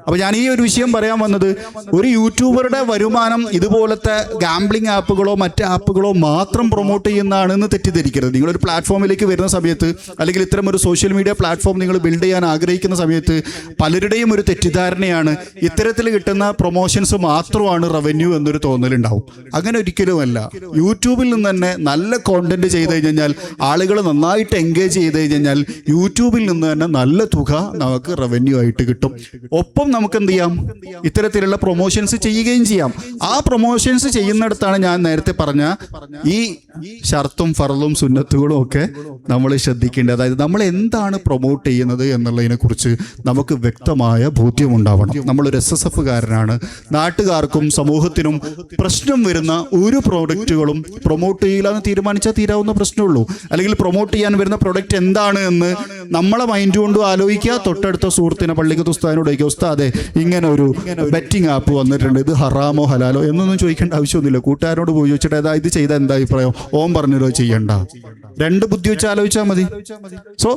അപ്പൊ ഞാൻ ഈ ഒരു വിഷയം പറയാൻ വന്നത്, ഒരു യൂട്യൂബറുടെ വരുമാനം ഇതുപോലത്തെ ഗാംബ്ലിംഗ് ആപ്പുകളോ മറ്റ് ആപ്പുകളോ മാത്രം പ്രൊമോട്ട് ചെയ്യുന്നതാണെന്ന് തെറ്റിദ്ധരിക്കരുത്. നിങ്ങളൊരു പ്ലാറ്റ്ഫോമിലേക്ക് വരുന്ന സമയത്ത്, അല്ലെങ്കിൽ ഇത്തരം ഒരു സോഷ്യൽ മീഡിയ പ്ലാറ്റ്ഫോം നിങ്ങൾ ബിൽഡ് ചെയ്യാൻ ആഗ്രഹിക്കുന്ന സമയത്ത് പലരുടെയും ഒരു തെറ്റിദ്ധാരണയാണ് ഇത്തരത്തിൽ കിട്ടുന്ന പ്രൊമോഷൻസ് മാത്രമാണ് റവന്യൂ എന്നൊരു തോന്നലുണ്ടാവും. അങ്ങനെ ഒരിക്കലുമല്ല. യൂട്യൂബിൽ നിന്ന് തന്നെ നല്ല കോണ്ടന്റ് ചെയ്ത് കഴിഞ്ഞാൽ, ആളുകൾ നന്നായിട്ട് എൻഗേജ് ചെയ്ത് കഴിഞ്ഞാൽ യൂട്യൂബിൽ നിന്ന് തന്നെ നല്ല തുക നമുക്ക് റവന്യൂ ആയിട്ട് കിട്ടും. ഒപ്പം നമുക്ക് എന്ത് ചെയ്യാം, ഇത്തരത്തിലുള്ള പ്രൊമോഷൻസ് ചെയ്യുകയും ചെയ്യാം. ആ പ്രൊമോഷൻസ് ചെയ്യുന്നിടത്താണ് ഞാൻ നേരത്തെ പറഞ്ഞ ഈ ഷർത്തും ഫർളും സുന്നത്തുകളും ഒക്കെ നമ്മൾ ശ്രദ്ധിക്കേണ്ടത്. അതായത് നമ്മൾ എന്താണ് പ്രൊമോട്ട് ചെയ്യുന്നത് എന്നുള്ളതിനെ കുറിച്ച് നമുക്ക് വ്യക്തമായ ബോധ്യമുണ്ടാവണം. നമ്മളൊരു SSF കാരനാണ്. നാട്ടുകാർക്കും സമൂഹത്തിനും പ്രശ്നം വരുന്ന ഒരു പ്രോഡക്റ്റുകളും പ്രൊമോട്ട് ചെയ്യില്ല എന്ന് തീരുമാനിച്ചാൽ തീരാവുന്ന പ്രശ്നമുള്ളൂ. അല്ലെങ്കിൽ പ്രൊമോട്ട് ചെയ്യാൻ വരുന്ന പ്രൊഡക്റ്റ് എന്താണ് എന്ന് നമ്മളെ മൈൻഡ് കൊണ്ട് ആലോചിക്കുക. തൊട്ടടുത്ത സുഹൃത്തിനെ പള്ളിക്കത്ത് ഉസ്താദിനോട് ചോദിക്കുക, ഉസ്താദെ ഇങ്ങനെ ഒരു ബെറ്റിംഗ് ആപ്പ് വന്നിട്ടുണ്ട്, ഇത് ഹറാമോ ഹലാലോ എന്നൊന്നും ചോദിക്കേണ്ട ആവശ്യമൊന്നുമില്ല. കൂട്ടുകാരോട് പോയി ചോദിച്ചിട്ട് ഏതാ ഇത് ചെയ്താൽ എന്താ അഭിപ്രായം, ഓം പറഞ്ഞല്ലോ ചെയ്യണ്ട. 2 ബുദ്ധി വെച്ച് ആലോചിച്ചാൽ മതി. സോ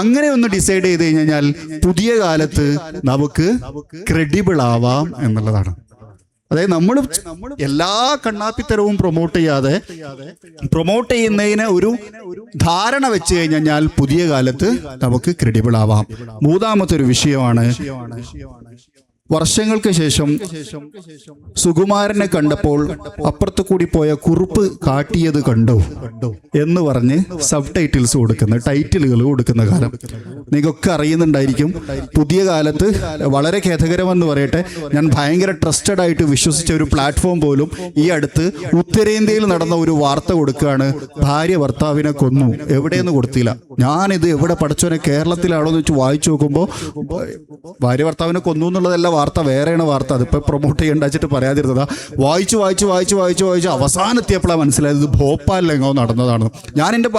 അങ്ങനെ ഒന്ന് ഡിസൈഡ് ചെയ്ത് കഴിഞ്ഞാൽ പുതിയ കാലത്ത് നമുക്ക് ക്രെഡിബിൾ ആവാം എന്നുള്ളതാണ്. അതായത് നമ്മൾ എല്ലാ കണ്ണാപ്പിത്തരവും പ്രൊമോട്ട് ചെയ്യാതെ പ്രൊമോട്ട് ചെയ്യുന്നതിന് ഒരു ധാരണ വെച്ച് കഴിഞ്ഞാൽ പുതിയ കാലത്ത് നമുക്ക് ക്രെഡിബിൾ ആവാം. മൂന്നാമത്തെ ഒരു വിഷയമാണ്, വർഷങ്ങൾക്ക് ശേഷം സുകുമാരനെ കണ്ടപ്പോൾ അപ്പുറത്ത് കൂടി പോയ കുറുപ്പ് കാട്ടിയത് കണ്ടോ എന്ന് പറഞ്ഞ് സബ് ടൈറ്റിൽസ് കൊടുക്കുന്ന, ടൈറ്റിലുകൾ കൊടുക്കുന്ന കാലം നിങ്ങൾക്കൊക്കെ അറിയുന്നുണ്ടായിരിക്കും. പുതിയ കാലത്ത് വളരെ ഖേദകരമെന്ന് പറയട്ടെ, ഞാൻ ഭയങ്കര ട്രസ്റ്റഡ് ആയിട്ട് വിശ്വസിച്ച ഒരു പ്ലാറ്റ്ഫോം പോലും ഈ അടുത്ത് ഉത്തരേന്ത്യയിൽ നടന്ന ഒരു വാർത്ത കൊടുക്കുകയാണ്, ഭാര്യ ഭർത്താവിനെ കൊന്നു. എവിടെയെന്ന് കൊടുത്തില്ല. ഞാനിത് എവിടെ പഠിച്ചോനെ കേരളത്തിലാണോ എന്ന് വെച്ച് വായിച്ചു നോക്കുമ്പോൾ ഭാര്യ ഭർത്താവിനെ കൊന്നു എന്നുള്ളതല്ല വാർത്ത, വേറെയാണ് വാർത്ത. അതിപ്പോൾ പ്രൊമോട്ട് ചെയ്യേണ്ട വെച്ചിട്ട് പറയാതിരുന്നതാ. വായിച്ചു അവസാനെത്തിയപ്പോഴാണ് മനസ്സിലായത് ഇത് ഭോപ്പാലിലെങ്ങോ നടന്നതാണ്. ഞാൻ എൻ്റെ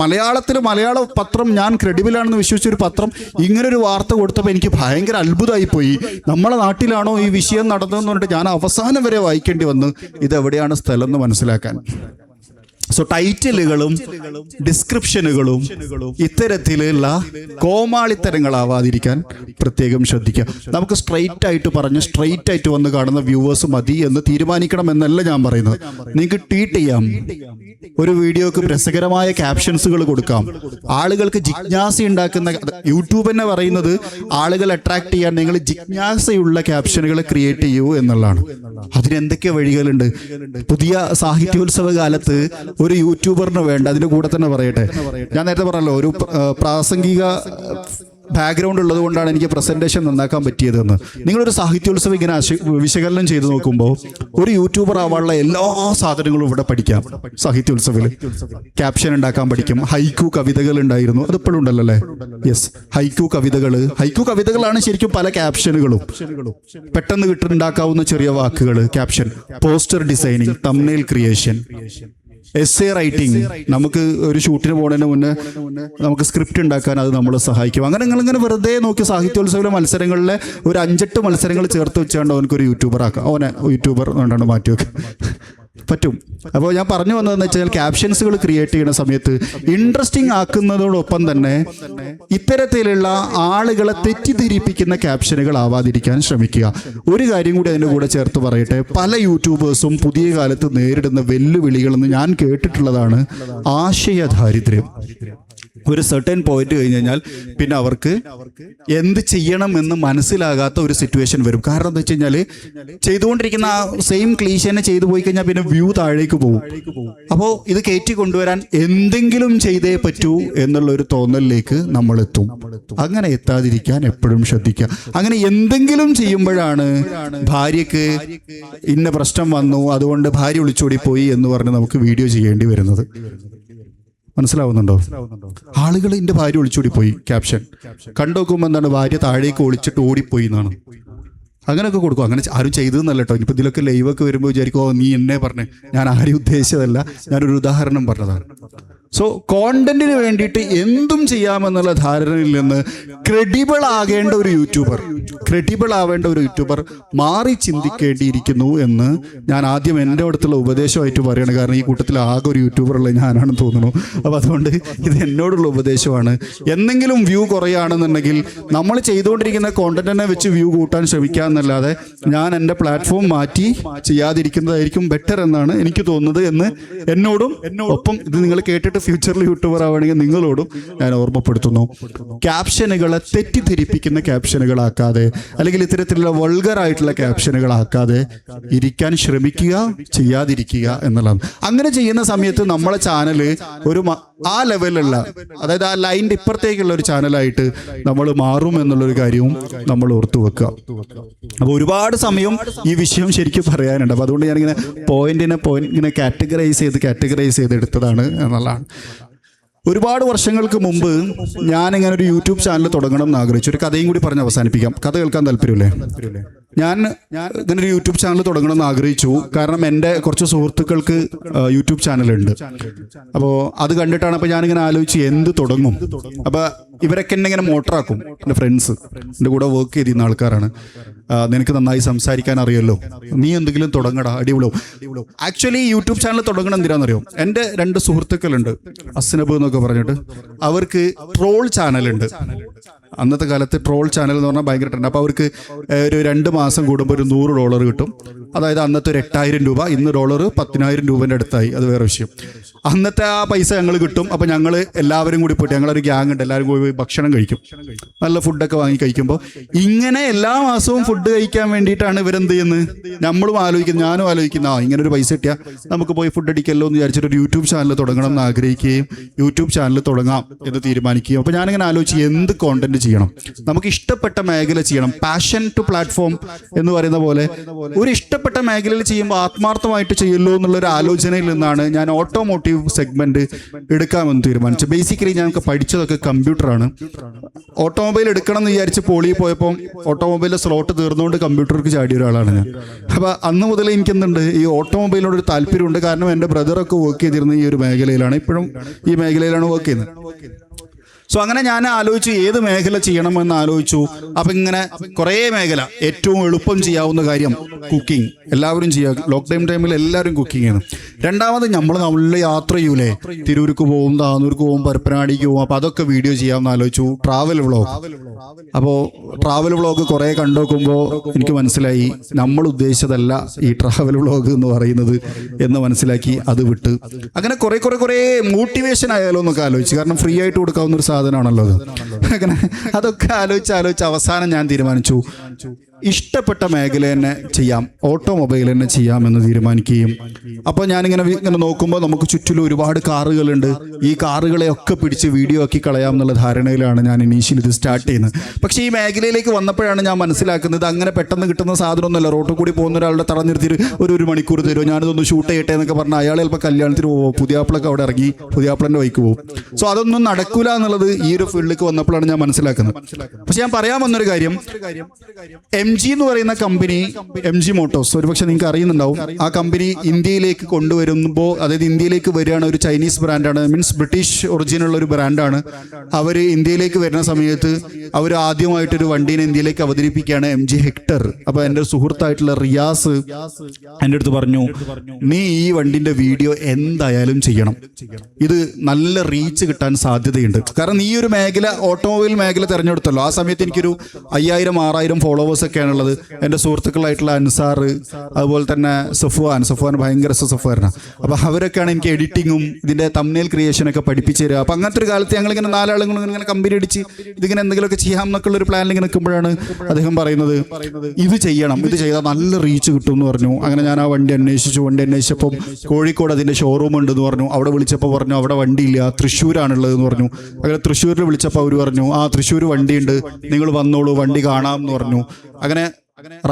മലയാള പത്രം, ഞാൻ ക്രെഡിബിളാണെന്ന് വിശ്വസിച്ചൊരു പത്രം ഇങ്ങനൊരു വാർത്ത കൊടുത്തപ്പോൾ എനിക്ക് ഭയങ്കര അത്ഭുതമായിപ്പോയി. നമ്മളെ നാട്ടിലാണോ ഈ വിഷയം നടന്നതെന്ന് പറഞ്ഞിട്ട് ഞാൻ അവസാനം വരെ വായിക്കേണ്ടി വന്നു ഇതെവിടെയാണ് സ്ഥലം എന്ന് മനസ്സിലാക്കാൻ. സോ ടൈറ്റിലുകളും ഡിസ്ക്രിപ്ഷനുകളും ഇത്തരത്തിലുള്ള കോമാളിത്തരങ്ങളാവാതിരിക്കാൻ പ്രത്യേകം ശ്രദ്ധിക്കുക. നമുക്ക് സ്ട്രെയിറ്റ് ആയിട്ട് പറഞ്ഞ് സ്ട്രെയിറ്റ് ആയിട്ട് വന്ന് കാണുന്ന വ്യൂവേഴ്സ് മതി എന്ന് തീരുമാനിക്കണം എന്നല്ല ഞാൻ പറയുന്നത്. നിങ്ങൾക്ക് ട്വീറ്റ് ചെയ്യാം, ഒരു വീഡിയോക്ക് രസകരമായ ക്യാപ്ഷൻസുകൾ കൊടുക്കാം, ആളുകൾക്ക് ജിജ്ഞാസ ഉണ്ടാക്കുന്ന, യൂട്യൂബ് തന്നെ പറയുന്നത് ആളുകൾ അട്രാക്ട് ചെയ്യാൻ നിങ്ങൾ ജിജ്ഞാസയുള്ള ക്യാപ്ഷനുകൾ ക്രിയേറ്റ് ചെയ്യൂ എന്നുള്ളതാണ്. അതിനെന്തൊക്കെ വഴികളുണ്ട്? പുതിയ സാഹിത്യോത്സവ കാലത്ത് ഒരു യൂട്യൂബറിന് വേണ്ട, അതിൻ്റെ കൂടെ തന്നെ പറയട്ടെ, ഞാൻ നേരത്തെ പറഞ്ഞല്ലോ ഒരു പ്രാസംഗിക ബാക്ക്ഗ്രൗണ്ട് ഉള്ളത് കൊണ്ടാണ് എനിക്ക് പ്രസന്റേഷൻ നന്നാക്കാൻ പറ്റിയതെന്ന്. നിങ്ങളൊരു സാഹിത്യോത്സവം ഇങ്ങനെ വിശകലനം ചെയ്ത് നോക്കുമ്പോൾ ഒരു യൂട്യൂബർ ആവാനുള്ള എല്ലാ സാധനങ്ങളും ഇവിടെ പഠിക്കാം. സാഹിത്യോത്സവിൽ ക്യാപ്ഷൻ ഉണ്ടാക്കാൻ പഠിക്കും. ഹൈക്കു കവിതകൾ ഉണ്ടായിരുന്നു, അതിപ്പോഴും ഉണ്ടല്ലോ അല്ലേ? യെസ്, ഹൈക്കു കവിതകളാണ് ശരിക്കും പല ക്യാപ്ഷനുകളും. പെട്ടെന്ന് ഉണ്ടാക്കാവുന്ന ചെറിയ വാക്കുകൾ, caption, poster designing, thumbnail creation, essay writing, നമുക്ക് ഒരു ഷൂട്ടിന് പോകുന്നതിന് മുന്നേ നമുക്ക് സ്ക്രിപ്റ്റ് ഉണ്ടാക്കാൻ അത് നമ്മളെ സഹായിക്കും. അങ്ങനെ നിങ്ങളിങ്ങനെ വെറുതെ നോക്കി സാഹിത്യോത്സവ മത്സരങ്ങളിലെ ഒരു 5-8 മത്സരങ്ങൾ ചേർത്ത് വെച്ചാണ്ട് അവനക്കൊരു യൂട്യൂബർ ആക്കാം. അവനെ യൂട്യൂബർ കൊണ്ടാണ് മാറ്റി വെക്കുക പറ്റും. അപ്പോൾ ഞാൻ പറഞ്ഞു വന്നതെന്ന് വെച്ചാൽ ക്യാപ്ഷൻസുകൾ ക്രിയേറ്റ് ചെയ്യുന്ന സമയത്ത് ഇൻട്രസ്റ്റിംഗ് ആക്കുന്നതോടൊപ്പം തന്നെ ഇത്തരത്തിലുള്ള ആളുകളെ തെറ്റിദ്ധരിപ്പിക്കുന്ന ക്യാപ്ഷനുകൾ ആവാതിരിക്കാൻ ശ്രമിക്കുക. ഒരു കാര്യം കൂടി അതിൻ്റെ കൂടെ ചേർത്ത് പറയട്ടെ, പല യൂട്യൂബേഴ്സും പുതിയ കാലത്ത് നേരിടുന്ന വെല്ലുവിളികളെന്ന് ഞാൻ കേട്ടിട്ടുള്ളതാണ് ആശയദാരിദ്ര്യം. ഒരു സർട്ടൻ പോയിന്റ് കഴിഞ്ഞ് കഴിഞ്ഞാൽ പിന്നെ അവർക്ക് എന്ത് ചെയ്യണം എന്ന് മനസ്സിലാകാത്ത ഒരു സിറ്റുവേഷൻ വരും. കാരണം എന്താ വെച്ച് കഴിഞ്ഞാൽ ചെയ്തുകൊണ്ടിരിക്കുന്ന ആ സെയിം ക്ലീശനെ ചെയ്തു പോയി കഴിഞ്ഞാൽ പിന്നെ വ്യൂ താഴേക്ക് പോകും. അപ്പോൾ ഇത് കയറ്റി കൊണ്ടുവരാൻ എന്തെങ്കിലും ചെയ്തേ പറ്റൂ എന്നുള്ള ഒരു തോന്നലിലേക്ക് നമ്മൾ എത്തും. അങ്ങനെ എത്താതിരിക്കാൻ എപ്പോഴും ശ്രദ്ധിക്കുക. അങ്ങനെ എന്തെങ്കിലും ചെയ്യുമ്പോഴാണ് ഭാര്യക്ക് ഇന്ന പ്രശ്നം വന്നു, അതുകൊണ്ട് ഭാര്യ ഒളിച്ചോടി പോയി എന്ന് പറഞ്ഞ് നമുക്ക് വീഡിയോ ചെയ്യേണ്ടി വരുന്നത്. മനസ്സിലാവുന്നുണ്ടോ? ആളുകൾ എൻ്റെ ഭാര്യ ഒളിച്ചോടി പോയി ക്യാപ്ഷൻ കണ്ടുനോക്കുമ്പോൾ എന്താണ്, ഭാര്യ താഴേക്ക് ഒളിച്ചിട്ട് ഓടിപ്പോയി എന്നാണ്. അങ്ങനെയൊക്കെ കൊടുക്കും. അങ്ങനെ ആരും ചെയ്തതെന്നല്ല കേട്ടോ. ഇനിയിപ്പോൾ ഇതിലൊക്കെ ലൈവൊക്കെ വരുമ്പോൾ വിചാരിക്കും, ഓ നീ എന്നെ പറഞ്ഞേ, ഞാൻ ആരും ഉദ്ദേശിച്ചതല്ല, ഞാനൊരു ഉദാഹരണം പറഞ്ഞതാണ്. സോ കോണ്ടന്റിന് വേണ്ടിയിട്ട് എന്തും ചെയ്യാമെന്നുള്ള ധാരണയിൽ നിന്ന് ക്രെഡിബിൾ ആവേണ്ട ഒരു യൂട്യൂബർ മാറി ചിന്തിക്കേണ്ടിയിരിക്കുന്നു എന്ന് ഞാൻ ആദ്യം എൻ്റെ അടുത്തുള്ള ഉപദേശമായിട്ട് പറയുകയാണ്. കാരണം ഈ കൂട്ടത്തിൽ ആകെ ഒരു യൂട്യൂബറുള്ള ഞാനാണെന്ന് തോന്നുന്നു. അപ്പോൾ അതുകൊണ്ട് ഇത് എന്നോടുള്ള ഉപദേശമാണ്. എന്തെങ്കിലും വ്യൂ കുറയുകയാണെന്നുണ്ടെങ്കിൽ നമ്മൾ ചെയ്തുകൊണ്ടിരിക്കുന്ന കോണ്ടന്റിനെ വെച്ച് വ്യൂ കൂട്ടാൻ ശ്രമിക്കുക എന്നല്ലാതെ ഞാൻ എൻ്റെ പ്ലാറ്റ്ഫോം മാറ്റി ചെയ്യാതിരിക്കുന്നതായിരിക്കും ബെറ്റർ എന്നാണ് എനിക്ക് തോന്നുന്നത് എന്ന് എന്നോടും ഒപ്പം ഇത് നിങ്ങൾ കേട്ടിട്ട് ഫ്യൂച്ചറിൽ യൂട്യൂബർ ആവുകയാണെങ്കിൽ നിങ്ങളോടും ഞാൻ ഓർമ്മപ്പെടുത്തുന്നു. ക്യാപ്ഷനുകളെ തെറ്റിദ്ധരിപ്പിക്കുന്ന ക്യാപ്ഷനുകളാക്കാതെ, അല്ലെങ്കിൽ ഇത്തരത്തിലുള്ള വൾഗറായിട്ടുള്ള ക്യാപ്ഷനുകളാക്കാതെ ഇരിക്കാൻ ശ്രമിക്കുക, ചെയ്യാതിരിക്കുക എന്നുള്ളതാണ്. അങ്ങനെ ചെയ്യുന്ന സമയത്ത് നമ്മളെ ചാനൽ ഒരു ആ ലെവലിലുള്ള, അതായത് ആ ലൈൻ്റെ ഇപ്പുറത്തേക്കുള്ള ഒരു ചാനലായിട്ട് നമ്മൾ മാറും എന്നുള്ളൊരു കാര്യവും നമ്മൾ ഓർത്തു വെക്കുക. അപ്പോൾ ഒരുപാട് സമയം ഈ വിഷയം ശരിക്കും പറയാനുണ്ട്. അപ്പോൾ അതുകൊണ്ട് ഞാനിങ്ങനെ പോയിന്റ് ഇങ്ങനെ കാറ്റഗറൈസ് ചെയ്ത് എടുത്തതാണ് എന്നുള്ളതാണ്. ഒരുപാട് വർഷങ്ങൾക്ക് മുമ്പ് ഞാനിങ്ങനെ ഒരു യൂട്യൂബ് ചാനൽ തുടങ്ങണം എന്ന് ആഗ്രഹിച്ചു. ഒരു കഥയും കൂടി പറഞ്ഞ് അവസാനിപ്പിക്കാം. കഥ കേൾക്കാൻ താല്പര്യമില്ലേ? ഞാൻ ഇങ്ങനെ ഒരു യൂട്യൂബ് ചാനൽ തുടങ്ങണം എന്ന് ആഗ്രഹിച്ചു. കാരണം എൻ്റെ കുറച്ച് സുഹൃത്തുക്കൾക്ക് യൂട്യൂബ് ചാനലുണ്ട്. അപ്പോൾ അത് കണ്ടിട്ടാണ് അപ്പോൾ ഞാനിങ്ങനെ ആലോചിച്ച് എന്ത് തുടങ്ങും. അപ്പോൾ ഇവരൊക്കെ എന്നെ ഇങ്ങനെ മോട്ടറാക്കും. എൻ്റെ ഫ്രണ്ട്സ്, എൻ്റെ കൂടെ വർക്ക് ചെയ്തിരുന്ന ആൾക്കാരാണ്. നിനക്ക് നന്നായി സംസാരിക്കാൻ അറിയല്ലോ, നീ എന്തെങ്കിലും തുടങ്ങടാ, അടിപൊളിയാവും. ആക്ച്വലി യൂട്യൂബ് ചാനൽ തുടങ്ങണം എന്തിനാണെന്നറിയോ? എൻ്റെ 2 സുഹൃത്തുക്കളുണ്ട്, അസ്നബ് എന്നൊക്കെ പറഞ്ഞിട്ട്. അവർക്ക് ട്രോൾ ചാനലുണ്ട്. അന്നത്തെ കാലത്ത് ട്രോൾ ചാനൽ എന്ന് പറഞ്ഞാൽ ഭയങ്കര ട്രെൻഡ്. അപ്പോൾ അവർക്ക് ഒരു 2 മാസം കൂടുമ്പോൾ ഒരു $100 കിട്ടും. അതായത് അന്നത്തെ ഒരു 8,000 രൂപ, ഇന്ന് ഡോളർ 10,000 രൂപേൻ്റെ അടുത്തായി. അത് വേറെ വിഷയം. അന്നത്തെ ആ പൈസ ഞങ്ങൾ കിട്ടും. അപ്പോൾ ഞങ്ങൾ എല്ലാവരും കൂടി പോയിട്ട്, ഞങ്ങളൊരു ഗ്യാങ് ഉണ്ട്, എല്ലാവരും കൂടി പോയി ഭക്ഷണം കഴിക്കും. നല്ല ഫുഡൊക്കെ വാങ്ങി കഴിക്കുമ്പോൾ ഇങ്ങനെ എല്ലാ മാസവും ഫുഡ് കഴിക്കാൻ വേണ്ടിയിട്ടാണ് ഇവരെന്ത് ചെയ്യുന്നത്. ഞാനും ആലോചിക്കുന്ന ഇങ്ങനെ ഒരു പൈസ കിട്ടിയാൽ നമുക്ക് പോയി ഫുഡ് അടിക്കല്ലോ എന്ന് വിചാരിച്ചിട്ട് ഒരു യൂട്യൂബ് ചാനൽ തുടങ്ങണം എന്ന് ആഗ്രഹിക്കുകയും യൂട്യൂബ് ചാനൽ തുടങ്ങാം എന്ന് തീരുമാനിക്കുകയും. അപ്പോൾ ഞാനിങ്ങനെ ആലോചിച്ച് എന്ത് കോണ്ടന്റ് ചെയ്യണം, നമുക്ക് ഇഷ്ടപ്പെട്ട മേഖല ചെയ്യണം. പാഷൻ ടു പ്ലാറ്റ്ഫോം എന്ന് പറയുന്ന പോലെ ഒരു ഇഷ്ടപ്പെട്ട മേഖലയിൽ ചെയ്യുമ്പോൾ ആത്മാർത്ഥമായിട്ട് ചെയ്യല്ലോ എന്നുള്ളൊരു ആലോചനയിൽ നിന്നാണ് ഞാൻ ഓട്ടോമോട്ടീവ് സെഗ്മെന്റ് എടുക്കാമെന്ന് തീരുമാനിച്ചത്. ബേസിക്കലി ഞങ്ങൾക്ക് പഠിച്ചതൊക്കെ കമ്പ്യൂട്ടറാണ്. ഓട്ടോമൊബൈൽ എടുക്കണം എന്ന് വിചാരിച്ച് പോളിയിൽ പോയപ്പോൾ ഓട്ടോമൊബൈലിലെ സ്ലോട്ട് തീർന്നുകൊണ്ട് കമ്പ്യൂട്ടർക്ക് ചാടിയ ഒരാളാണ് ഞാൻ. അപ്പോൾ അന്ന് മുതൽ എനിക്കെന്തുണ്ട്, ഈ ഓട്ടോമൊബൈലിനോടൊരു താല്പര്യമുണ്ട്. കാരണം എൻ്റെ ബ്രദറൊക്കെ വർക്ക് ചെയ്തിരുന്ന ഈ ഒരു മേഖലയിലാണ്, ഇപ്പോഴും ഈ മേഖലയിലാണ് വർക്ക് ചെയ്യുന്നത്. സോ അങ്ങനെ ഞാൻ ആലോചിച്ചു ഏത് മേഖല ചെയ്യണമെന്ന് ആലോചിച്ചു. അപ്പം ഇങ്ങനെ കുറേ മേഖല. ഏറ്റവും എളുപ്പം ചെയ്യാവുന്ന കാര്യം കുക്കിംഗ്, എല്ലാവരും ചെയ്യുക. ലോക്ക്ഡൗൺ ടൈമിൽ എല്ലാവരും കുക്കിംഗ് ചെയ്യുന്നു. രണ്ടാമത് നമ്മൾ യാത്ര ചെയ്യൂലേ, തിരൂർക്ക് പോവും, താന്നൂർക്ക് പോവും, പരപ്പനാടിക്ക് പോവും. അപ്പോൾ അതൊക്കെ വീഡിയോ ചെയ്യാമെന്ന് ആലോചിച്ചു. Travel vlog. അപ്പോൾ ട്രാവൽ വ്ളോഗ് കുറേ കണ്ടുനോക്കുമ്പോൾ എനിക്ക് മനസ്സിലായി നമ്മൾ ഉദ്ദേശിച്ചതല്ല ഈ ട്രാവൽ വ്ളോഗ് എന്ന് പറയുന്നത് എന്ന് മനസ്സിലാക്കി അത് വിട്ട്. അങ്ങനെ കുറേ മോട്ടിവേഷൻ ആയാലോ എന്നൊക്കെ ആലോചിച്ചു. കാരണം ഫ്രീ ആയിട്ട് കൊടുക്കാവുന്ന ഒരു സാധനമാണല്ലോ അത്. അങ്ങനെ അതൊക്കെ ആലോചിച്ച് അവസാനം ഞാൻ തീരുമാനിച്ചു ഇഷ്ടപ്പെട്ട മേഖല തന്നെ ചെയ്യാം, ഓട്ടോമൊബൈൽ തന്നെ ചെയ്യാമെന്ന് തീരുമാനിക്കുകയും. അപ്പോൾ ഞാനിങ്ങനെ നോക്കുമ്പോൾ നമുക്ക് ചുറ്റിലും ഒരുപാട് കാറുകളുണ്ട്. ഈ കാറുകളെയൊക്കെ പിടിച്ച് വീഡിയോ ആക്കി കളയാം എന്നുള്ള ധാരണയിലാണ് ഞാൻ ഇനീഷ്യലി ഇത് സ്റ്റാർട്ട് ചെയ്യുന്നത്. പക്ഷേ ഈ മേഖലയിലേക്ക് വന്നപ്പോഴാണ് ഞാൻ മനസ്സിലാക്കുന്നത് അങ്ങനെ പെട്ടെന്ന് കിട്ടുന്ന സാധനമൊന്നുമല്ല. റോട്ടിൽ കൂടി പോകുന്ന ഒരാളുടെ തടഞ്ഞിരുത്തിയിട്ട് ഒരു മണിക്കൂർ തരുമോ, ഞാനിതൊന്ന് ഷൂട്ട് ചെയ്യട്ടെ എന്നൊക്കെ പറഞ്ഞാൽ അയാൾ ചിലപ്പോൾ കല്യാണത്തിന് പോകുമോ, പുതിയാപ്പിളൊക്കെ അവിടെ ഇറങ്ങി പുതിയാപ്പിളൻ്റെ വൈക്ക് പോകും. സോ അതൊന്നും നടക്കൂല എന്നുള്ളത് ഈ ഒരു ഫീൽഡിലേക്ക് വന്നപ്പോഴാണ് ഞാൻ മനസ്സിലാക്കുന്നത്. പക്ഷെ ഞാൻ പറയാൻ വന്നൊരു കാര്യം, MG എന്ന് പറയുന്ന കമ്പനി, MG മോട്ടോഴ്സ്, ഒരുപക്ഷെ നിങ്ങൾക്ക് അറിയുന്നുണ്ടാവും. ആ കമ്പനി ഇന്ത്യയിലേക്ക് കൊണ്ടുവരുമ്പോൾ, അതായത് ഇന്ത്യയിലേക്ക് വരികയാണ്, ഒരു ചൈനീസ് ബ്രാൻഡാണ്, മീൻസ് ബ്രിട്ടീഷ് ഒറിജിനുള്ള ഒരു ബ്രാൻഡാണ്. അവർ ഇന്ത്യയിലേക്ക് വരുന്ന സമയത്ത് അവർ ആദ്യമായിട്ടൊരു വണ്ടീനെ ഇന്ത്യയിലേക്ക് അവതരിപ്പിക്കുകയാണ്, MG ഹെക്ടർ. അപ്പോൾ എൻ്റെ ഒരു സുഹൃത്തായിട്ടുള്ള റിയാസ് എൻ്റെ അടുത്ത് പറഞ്ഞു, നീ ഈ വണ്ടിൻ്റെ വീഡിയോ എന്തായാലും ചെയ്യണം, ഇത് നല്ല റീച്ച് കിട്ടാൻ സാധ്യതയുണ്ട്. കാരണം ഈ ഒരു മേഖല, ഓട്ടോമൊബൈൽ മേഖല തിരഞ്ഞെടുത്തല്ലോ. ആ സമയത്ത് എനിക്കൊരു 5000-6000 ഫോളോവേഴ്സ് ഒക്കെയാണുള്ളത്. എൻ്റെ സുഹൃത്തുക്കളായിട്ടുള്ള അൻസാർ, അതുപോലെ തന്നെ സഫ്വാൻ ഭയങ്കര സഫ്വാനാണ്. അപ്പോൾ അവരൊക്കെയാണ് എനിക്ക് എഡിറ്റിങ്ങും ഇതിൻ്റെ തംബ്നെയിൽ ക്രിയേഷനൊക്കെ പഠിപ്പിച്ചു തരിക. അപ്പോൾ അങ്ങനത്തെ ഒരു കാലത്ത് ഞങ്ങളിങ്ങനെ 4 ആളുകളും ഇങ്ങനെ കമ്പനി അടിച്ച് ഇതിങ്ങനെ എന്തെങ്കിലുമൊക്കെ ചെയ്യാം എന്നൊക്കെ ഉള്ളൊരു പ്ലാനിൽ ഇങ്ങനെ നിൽക്കുമ്പോഴാണ് അദ്ദേഹം പറയുന്നത്, ഇത് ചെയ്യണം, ഇത് ചെയ്താൽ നല്ല റീച്ച് കിട്ടും എന്ന് പറഞ്ഞു. അങ്ങനെ ഞാൻ ആ വണ്ടി അന്വേഷിച്ചപ്പോൾ കോഴിക്കോട് അതിൻ്റെ ഷോറൂം ഉണ്ടെന്ന് പറഞ്ഞു. അവിടെ വിളിച്ചപ്പോൾ പറഞ്ഞു അവിടെ വണ്ടിയില്ല, തൃശ്ശൂരാണുള്ളതെന്ന് പറഞ്ഞു. അങ്ങനെ തൃശ്ശൂരിൽ വിളിച്ചപ്പോൾ അവർ പറഞ്ഞു, ആ തൃശ്ശൂർ വണ്ടിയുണ്ട്, നിങ്ങൾ വന്നോളൂ, വണ്ടി കാണാം എന്ന് പറഞ്ഞു. അങ്ങനെ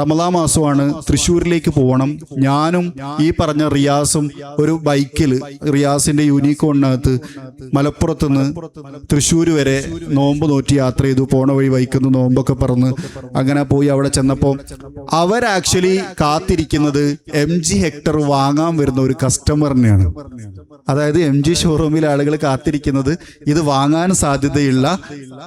റമദാൻ മാസമാണ്, തൃശ്ശൂരിലേക്ക് പോകണം. ഞാനും ഈ പറഞ്ഞ റിയാസും ഒരു ബൈക്കിൽ, റിയാസിന്റെ യൂണിക്കോണിനകത്ത് മലപ്പുറത്തുനിന്ന് തൃശ്ശൂർ വരെ നോമ്പ് നോറ്റി യാത്ര ചെയ്തു. പോണ വഴി ബൈക്കിന്ന് നോമ്പൊക്കെ പറന്ന് അങ്ങനെ പോയി. അവിടെ ചെന്നപ്പോൾ അവർ ആക്ച്വലി കാത്തിരിക്കുന്നത് MG ഹെക്ടർ വാങ്ങാൻ വരുന്ന ഒരു കസ്റ്റമറിനെയാണ്. അതായത് MG ഷോറൂമിലെ ആളുകൾ കാത്തിരിക്കുന്നത് ഇത് വാങ്ങാൻ സാധ്യതയുള്ള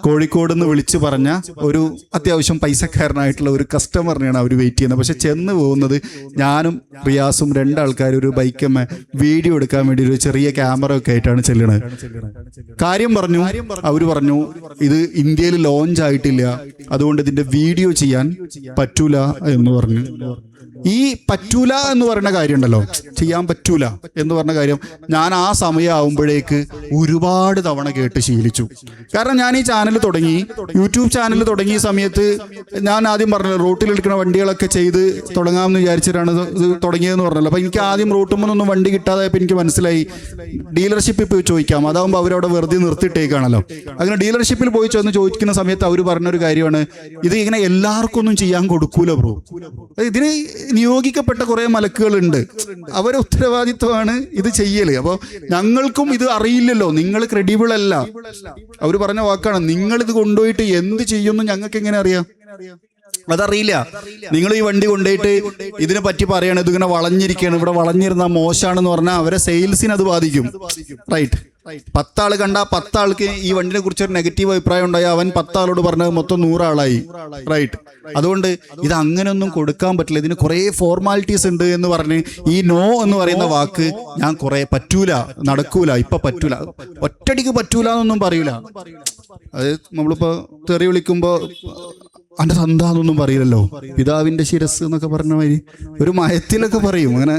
കോഴിക്കോട് നിന്ന് വിളിച്ചു പറഞ്ഞ ഒരു അത്യാവശ്യം പൈസക്കാരനായിട്ടുള്ള ഒരു കസ്റ്റമറിനെയാണ് അവർ വെയിറ്റ് ചെയ്യുന്നത്. പക്ഷെ ചെന്ന് പോകുന്നത് ഞാനും റിയാസും 2 ആൾക്കാർ ഒരു ബൈക്കമ്മ വീഡിയോ എടുക്കാൻ വേണ്ടി ഒരു ചെറിയ ക്യാമറ ഒക്കെ ആയിട്ടാണ് ചെല്ലുന്നത്. കാര്യം പറഞ്ഞു, അവർ പറഞ്ഞു ഇത് ഇന്ത്യയിൽ ലോഞ്ച് ആയിട്ടില്ല, അതുകൊണ്ട് ഇതിന്റെ വീഡിയോ ചെയ്യാൻ പറ്റൂല എന്ന് പറഞ്ഞു. ഈ പറ്റൂല എന്ന് പറയുന്ന കാര്യം ഉണ്ടല്ലോ, ചെയ്യാൻ പറ്റൂല എന്ന് പറഞ്ഞ കാര്യം ഞാൻ ആ സമയമാകുമ്പോഴേക്ക് ഒരുപാട് തവണ കേട്ട് ശീലിച്ചു. കാരണം ഞാൻ ഈ ചാനൽ തുടങ്ങി, യൂട്യൂബ് ചാനൽ തുടങ്ങിയ സമയത്ത് ഞാൻ ആദ്യം പറഞ്ഞല്ലോ, റൂട്ടിലെടുക്കുന്ന വണ്ടികളൊക്കെ ചെയ്ത് തുടങ്ങാമെന്ന് വിചാരിച്ചിട്ടാണ് ഇത് തുടങ്ങിയതെന്ന് പറഞ്ഞല്ലോ. അപ്പോൾ എനിക്ക് ആദ്യം റൂട്ടുമ്പോൾ വണ്ടി കിട്ടാതായപ്പോൾ എനിക്ക് മനസ്സിലായി ഡീലർഷിപ്പിൽ പോയി ചോദിക്കാം, അതാകുമ്പോൾ അവരവിടെ വെറുതെ നിർത്തിയിട്ടേക്കാണല്ലോ. അങ്ങനെ ഡീലർഷിപ്പിൽ പോയി ചെന്ന് ചോദിക്കുന്ന സമയത്ത് അവർ പറഞ്ഞൊരു കാര്യമാണ്, ഇത് ഇങ്ങനെ എല്ലാവർക്കും ഒന്നും ചെയ്യാൻ കൊടുക്കൂല ബ്രോ, ഇതിന് നിയോഗിക്കപ്പെട്ട കുറെ മലക്കുകളുണ്ട്, അവരെ ഉത്തരവാദിത്വമാണ് ഇത് ചെയ്യല്. അപ്പോൾ ഞങ്ങൾക്കും ഇത് അറിയില്ലല്ലോ, നിങ്ങൾ ക്രെഡിബിൾ അല്ല. അവർ പറഞ്ഞ വാക്കാണ്, നിങ്ങൾ ഇത് കൊണ്ടുപോയിട്ട് എന്ത് ചെയ്യുമെന്ന് ഞങ്ങൾക്ക് എങ്ങനെ അറിയാം? അതറിയില്ല. നിങ്ങൾ ഈ വണ്ടി കൊണ്ടുപോയിട്ട് ഇതിനെ പറ്റി പറയണം, ഇതിങ്ങനെ വളഞ്ഞിരിക്കുകയാണ്, ഇവിടെ വളഞ്ഞിരുന്ന മോശമാണെന്ന് പറഞ്ഞാൽ അവരെ സെയിൽസിന് അത് ബാധിക്കും. റൈറ്റ്. 10 ആൾ കണ്ട 10 ആൾക്ക് ഈ വണ്ടിനെ കുറിച്ച് ഒരു നെഗറ്റീവ് അഭിപ്രായം ഉണ്ടായി, അവൻ 10 ആളോട് പറഞ്ഞത് മൊത്തം 100 ആളായി. റൈറ്റ്. അതുകൊണ്ട് ഇത് അങ്ങനെയൊന്നും കൊടുക്കാൻ പറ്റില്ല, ഇതിന് കുറേ ഫോർമാലിറ്റീസ് ഉണ്ട് എന്ന് പറഞ്ഞ് ഈ നോ എന്ന് പറയുന്ന വാക്ക് ഞാൻ കുറേ പറ്റൂല, നടക്കൂല, ഇപ്പൊ പറ്റൂല, ഒറ്റടിക്ക് പറ്റൂല എന്നൊന്നും പറയൂല. അത് നമ്മളിപ്പോ തെറി വിളിക്കുമ്പോ അന്റെ സന്താന്നൊന്നും പറയില്ലല്ലോ, പിതാവിന്റെ ശിരസ് എന്നൊക്കെ പറഞ്ഞ മാതിരി ഒരു മയത്തിലൊക്കെ പറയും. അങ്ങനെ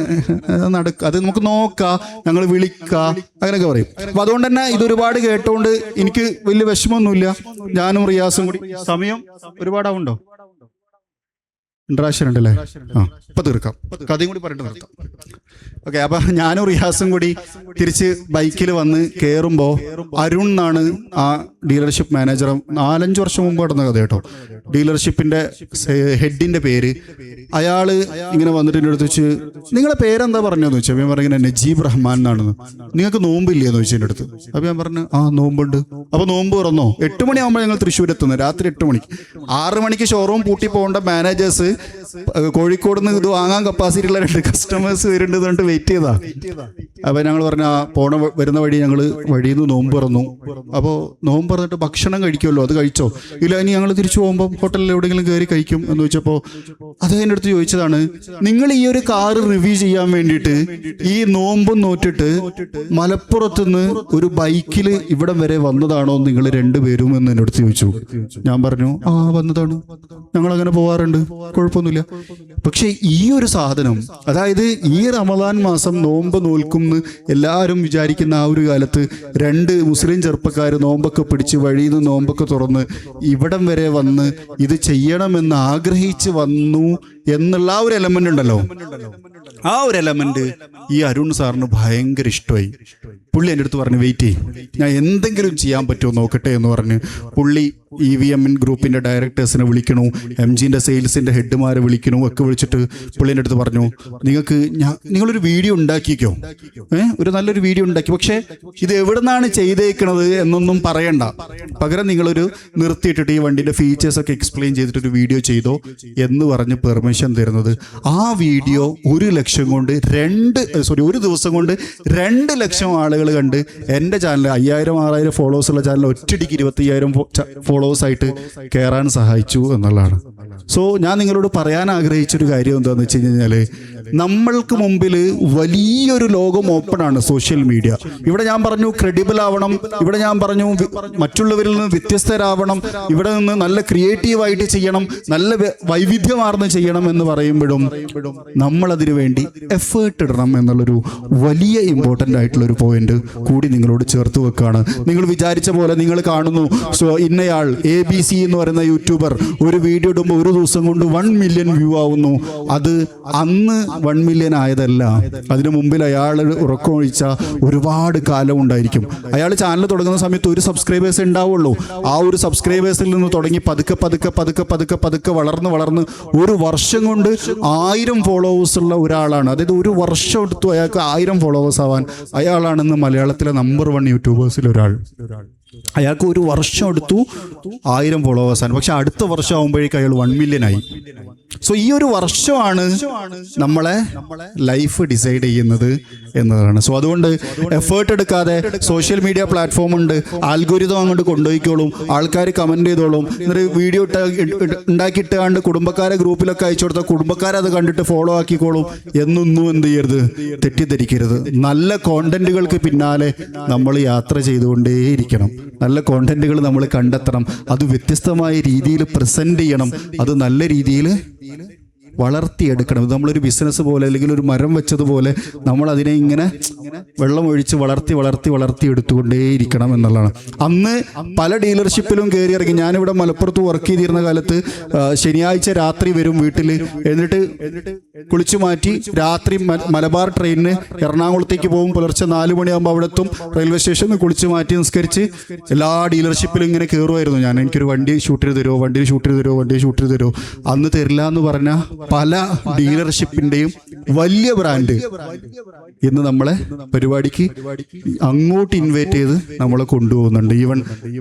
അത് നമുക്ക് നോക്കാം, ഞങ്ങൾ വിളിക്കാം, അങ്ങനെയൊക്കെ പറയും. അപ്പൊ അതുകൊണ്ട് തന്നെ ഇതൊരുപാട് കേട്ടോണ്ട് എനിക്ക് വലിയ വിഷമമൊന്നുമില്ല. ഞാനും റിയാസും കൂടി സമയം ഒരുപാടാവുണ്ടോ? ഇൻട്രാക്ഷൻ ഉണ്ടല്ലേ? ഇപ്പൊ തീർക്കാം, കഥയും കൂടി പറഞ്ഞിട്ട് നിർത്താം. ഓക്കെ. അപ്പൊ ഞാനും റിയാസും കൂടി തിരിച്ച് ബൈക്കിൽ വന്ന് കയറുമ്പോ അരുൺ എന്നാണ് ആ ഡീലർഷിപ്പ് മാനേജർ. 4-5 വർഷം മുമ്പ് നടന്ന കഥ കേട്ടോ. ഡീലർഷിപ്പിന്റെ ഹെഡിന്റെ പേര്. അയാള് ഇങ്ങനെ വന്നിട്ട് എൻ്റെ അടുത്ത് വെച്ച്, നിങ്ങളെ പേരെന്താ പറഞ്ഞതെന്ന് വെച്ചാൽ ഞാൻ പറഞ്ഞ നജീബ് റഹ്മാൻ എന്നാണെന്ന്. നിങ്ങൾക്ക് നോമ്പില്ലേന്ന് ചോദിച്ചു എൻ്റെ അടുത്ത്. അപ്പൊ ഞാൻ പറഞ്ഞു ആ നോമ്പുണ്ട്. അപ്പൊ നോമ്പ് തുറന്നോ? 8 മണിയാകുമ്പോൾ ഞങ്ങൾ തൃശ്ശൂർ എത്തുന്നത്, രാത്രി 8 മണിക്ക്. 6 മണിക്ക് ഷോറൂം പൂട്ടി പോകേണ്ട മാനേജേഴ്സ് കോഴിക്കോട് നിന്ന് ഇത് വാങ്ങാൻ കപ്പാസിറ്റി ഉള്ള 2 കസ്റ്റമേഴ്സ് വരുന്നുണ്ട് പറഞ്ഞിട്ട് വെയിറ്റ് ചെയ്താ. അപ്പൊ ഞങ്ങൾ പറഞ്ഞ വരുന്ന വഴി ഞങ്ങൾ വഴിയിൽ നിന്ന് നോമ്പ് തുറന്നു. അപ്പോൾ നോമ്പ് തുറന്നിട്ട് ഭക്ഷണം കഴിക്കുമല്ലോ, അത് കഴിച്ചോ? ഇല്ല, ഇനി ഞങ്ങൾ തിരിച്ചു പോകുമ്പോൾ ഹോട്ടലിൽ എവിടെയെങ്കിലും കയറി കഴിക്കും എന്ന് ചോദിച്ചപ്പോൾ അദ്ദേഹത്തിൻ്റെ അടുത്ത് ചോദിച്ചതാണ്, നിങ്ങൾ ഈ ഒരു കാറ് റിവ്യൂ ചെയ്യാൻ വേണ്ടിയിട്ട് ഈ നോമ്പും നോറ്റിട്ട് മലപ്പുറത്തുനിന്ന് ഒരു ബൈക്കിൽ ഇവിടം വരെ വന്നതാണോ നിങ്ങൾ 2 പേരും എന്ന് എൻ്റെ അടുത്ത് ചോദിച്ചു. ഞാൻ പറഞ്ഞു ആ വന്നതാണ്, ഞങ്ങൾ അങ്ങനെ പോവാറുണ്ട്, കുഴപ്പമൊന്നുമില്ല. പക്ഷെ ഈ ഒരു സാധനം, അതായത് ഈ റമദാൻ മാസം നോമ്പ് നോൽക്കുമെന്ന് എല്ലാവരും വിചാരിക്കുന്ന ആ ഒരു കാലത്ത് 2 മുസ്ലിം ചെറുപ്പക്കാർ നോമ്പൊക്കെ പിടിച്ച് വഴിയിൽ നിന്ന് നോമ്പൊക്കെ തുറന്ന് ഇവിടം വരെ വന്ന് ഇത് ചെയ്യണമെന്ന് ആഗ്രഹിച്ച് വന്നു എന്നുള്ള ആ ഒരു എലമെന്റ് ഉണ്ടല്ലോ, ആ ഒരു എലമെന്റ് ഈ അരുൺ സാറിന് ഭയങ്കര ഇഷ്ടമായി. പുള്ളി എൻ്റെ അടുത്ത് പറഞ്ഞു വെയിറ്റ് ചെയ്യും, ഞാൻ എന്തെങ്കിലും ചെയ്യാൻ പറ്റുമോ നോക്കട്ടെ എന്ന് പറഞ്ഞ് പുള്ളി EVM ഗ്രൂപ്പിൻ്റെ ഡയറക്ടേഴ്സിനെ വിളിക്കണു, MGൻ്റെ സെയിൽസിൻ്റെ ഹെഡുമാരെ വിളിക്കുന്നു. ഒക്കെ വിളിച്ചിട്ട് പുള്ളിൻ്റെ അടുത്ത് പറഞ്ഞു, നിങ്ങളൊരു വീഡിയോ ഉണ്ടാക്കിക്കോ, ഒരു നല്ലൊരു വീഡിയോ ഉണ്ടാക്കി, പക്ഷേ ഇത് എവിടെ നിന്നാണ് ചെയ്തേക്കണത് എന്നൊന്നും പറയണ്ട, പകരം നിങ്ങളൊരു നിർത്തിയിട്ടിട്ട് ഈ വണ്ടിൻ്റെ ഫീച്ചേഴ്സൊക്കെ എക്സ്പ്ലെയിൻ ചെയ്തിട്ടൊരു വീഡിയോ ചെയ്തോ എന്ന് പറഞ്ഞ് പെർമിഷൻ തരുന്നത്. ആ വീഡിയോ 1 ലക്ഷം കൊണ്ട് ഒരു ദിവസം കൊണ്ട് 2 ലക്ഷം ആളുകൾ കണ്ട് എൻ്റെ ചാനൽ 5000-6000 ഫോളോവേഴ്സുള്ള ചാനൽ ഒറ്റയടിക്ക് 25,000 ഫോളോവേഴ്സായിട്ട് കയറാൻ സഹായിച്ചു എന്നുള്ളതാണ്. സോ ഞാൻ നിങ്ങളോട് പറയാൻ ആഗ്രഹിച്ചൊരു കാര്യം എന്താണെന്ന് വെച്ച് കഴിഞ്ഞാൽ, നമ്മൾക്ക് മുമ്പിൽ വലിയൊരു ലോകം ഓപ്പണാണ് സോഷ്യൽ മീഡിയ. ഇവിടെ ഞാൻ പറഞ്ഞു ക്രെഡിബിൾ ആവണം, ഇവിടെ ഞാൻ പറഞ്ഞു മറ്റുള്ളവരിൽ നിന്ന് വ്യത്യസ്തരാവണം, ഇവിടെ നിന്ന് നല്ല ക്രിയേറ്റീവായിട്ട് ചെയ്യണം, നല്ല വൈവിധ്യമാർന്ന് ചെയ്യണം എന്ന് പറയുമ്പോഴും നമ്മളതിനു വേണ്ടി എഫേർട്ട് ഇടണം എന്നുള്ളൊരു വലിയ ഇമ്പോർട്ടൻ്റ് ആയിട്ടുള്ളൊരു പോയിന്റ് കൂടി നിങ്ങളോട് ചേർത്ത് വെക്കുകയാണ്. നിങ്ങൾ വിചാരിച്ച പോലെ നിങ്ങൾ കാണുന്നു ഇന്നയാൾ ABC എന്ന് പറയുന്ന യൂട്യൂബർ ഒരു വീഡിയോ ഇടുമ്പോൾ ഒരു ദിവസം കൊണ്ട് 1 മില്യൺ വ്യൂ ആവുന്നു. അത് അന്ന് 1 മില്യൺ ആയതല്ല, അതിനു മുമ്പിൽ അയാൾ ഉറക്കമൊഴിച്ച ഒരുപാട് കാലം ഉണ്ടായിരിക്കും. അയാൾ ചാനൽ തുടങ്ങുന്ന സമയത്ത് ഒരു സബ്സ്ക്രൈബേഴ്സ് ഉണ്ടാവുള്ളൂ. ആ ഒരു സബ്സ്ക്രൈബേഴ്സിൽ നിന്ന് തുടങ്ങി പതുക്കെ വളർന്ന് ഒരു വർഷം കൊണ്ട് 1000 ഫോളോവേഴ്സ് ഉള്ള ഒരാളാണ്. അതായത് ഒരു വർഷം എടുത്തു അയാൾക്ക് 1000 ഫോളോവേഴ്സ് ആവാൻ. അയാളാണെന്ന് മലയാളത്തിലെ നമ്പർ 1 യൂട്യൂബേഴ്സിൽ ഒരാൾ. അയാൾക്ക് ഒരു വർഷം എടുത്തു 1000 ഫോളോവേഴ്സാണ്. പക്ഷെ അടുത്ത വർഷം ആകുമ്പോഴേക്കും അയാൾ 1 മില്യൺ ആയി. സോ ഈ ഒരു വർഷമാണ് നമ്മളെ ലൈഫ് ഡിസൈഡ് ചെയ്യുന്നത് എന്നതാണ്. സോ അതുകൊണ്ട് എഫേർട്ട് എടുക്കാതെ സോഷ്യൽ മീഡിയ പ്ലാറ്റ്ഫോം ഉണ്ട്, ആൽഗോരിതം അങ്ങോട്ട് കൊണ്ടുപോയിക്കോളും, ആൾക്കാർ കമൻറ്റ് ചെയ്തോളും, എന്നിട്ട് വീഡിയോ ഉണ്ടാക്കിയിട്ടാണ്ട് കുടുംബക്കാരെ ഗ്രൂപ്പിലൊക്കെ അയച്ചു കൊടുത്താൽ കുടുംബക്കാരത് കണ്ടിട്ട് ഫോളോ ആക്കിക്കോളും എന്നൊന്നും എന്ത് ചെയ്യരുത്, തെറ്റിദ്ധരിക്കരുത്. നല്ല കോണ്ടന്റുകൾക്ക് പിന്നാലെ നമ്മൾ യാത്ര ചെയ്തുകൊണ്ടേയിരിക്കണം. നല്ല കോണ്ടന്റുകൾ നമ്മൾ കണ്ടെത്തണം, അത് വ്യത്യസ്തമായ രീതിയിൽ പ്രസന്റ് ചെയ്യണം, അത് നല്ല രീതിയിൽ വളർത്തിയെടുക്കണം. ഇത് നമ്മളൊരു ബിസിനസ് പോലെ അല്ലെങ്കിൽ ഒരു മരം വെച്ചതുപോലെ നമ്മൾ അതിനെ ഇങ്ങനെ വെള്ളം ഒഴിച്ച് വളർത്തി എടുത്തുകൊണ്ടേയിരിക്കണം എന്നുള്ളതാണ്. അന്ന് പല ഡീലർഷിപ്പിലും കയറി ഇറങ്ങി. ഞാനിവിടെ മലപ്പുറത്ത് വർക്ക് ചെയ്തിരുന്ന കാലത്ത് ശനിയാഴ്ച രാത്രി വരും വീട്ടിൽ, എന്നിട്ട് കുളിച്ചു മാറ്റി രാത്രി മലബാർ ട്രെയിനിന് എറണാകുളത്തേക്ക് പോകും. പുലർച്ചെ 4 മണിയാകുമ്പോൾ അവിടെ എത്തും. റെയിൽവേ സ്റ്റേഷനിൽ കുളിച്ചു മാറ്റി നിസ്കരിച്ച് എല്ലാ ഡീലർഷിപ്പിലും ഇങ്ങനെ കയറുമായിരുന്നു ഞാൻ. എനിക്കൊരു വണ്ടി ഷൂട്ട് ചെയ്ത് തരുമോ, വണ്ടി ഷൂട്ട് ചെയ്ത് തരുമോ. അന്ന് തരില്ല എന്ന് പറഞ്ഞാൽ പല ഡീലർഷിപ്പിന്റെയും വലിയ ബ്രാൻഡ് ഇന്ന് നമ്മളെ പരിപാടിക്ക് അങ്ങോട്ട് ഇൻവൈറ്റ് ചെയ്ത് നമ്മളെ കൊണ്ടുപോകുന്നുണ്ട്. ഈവൻ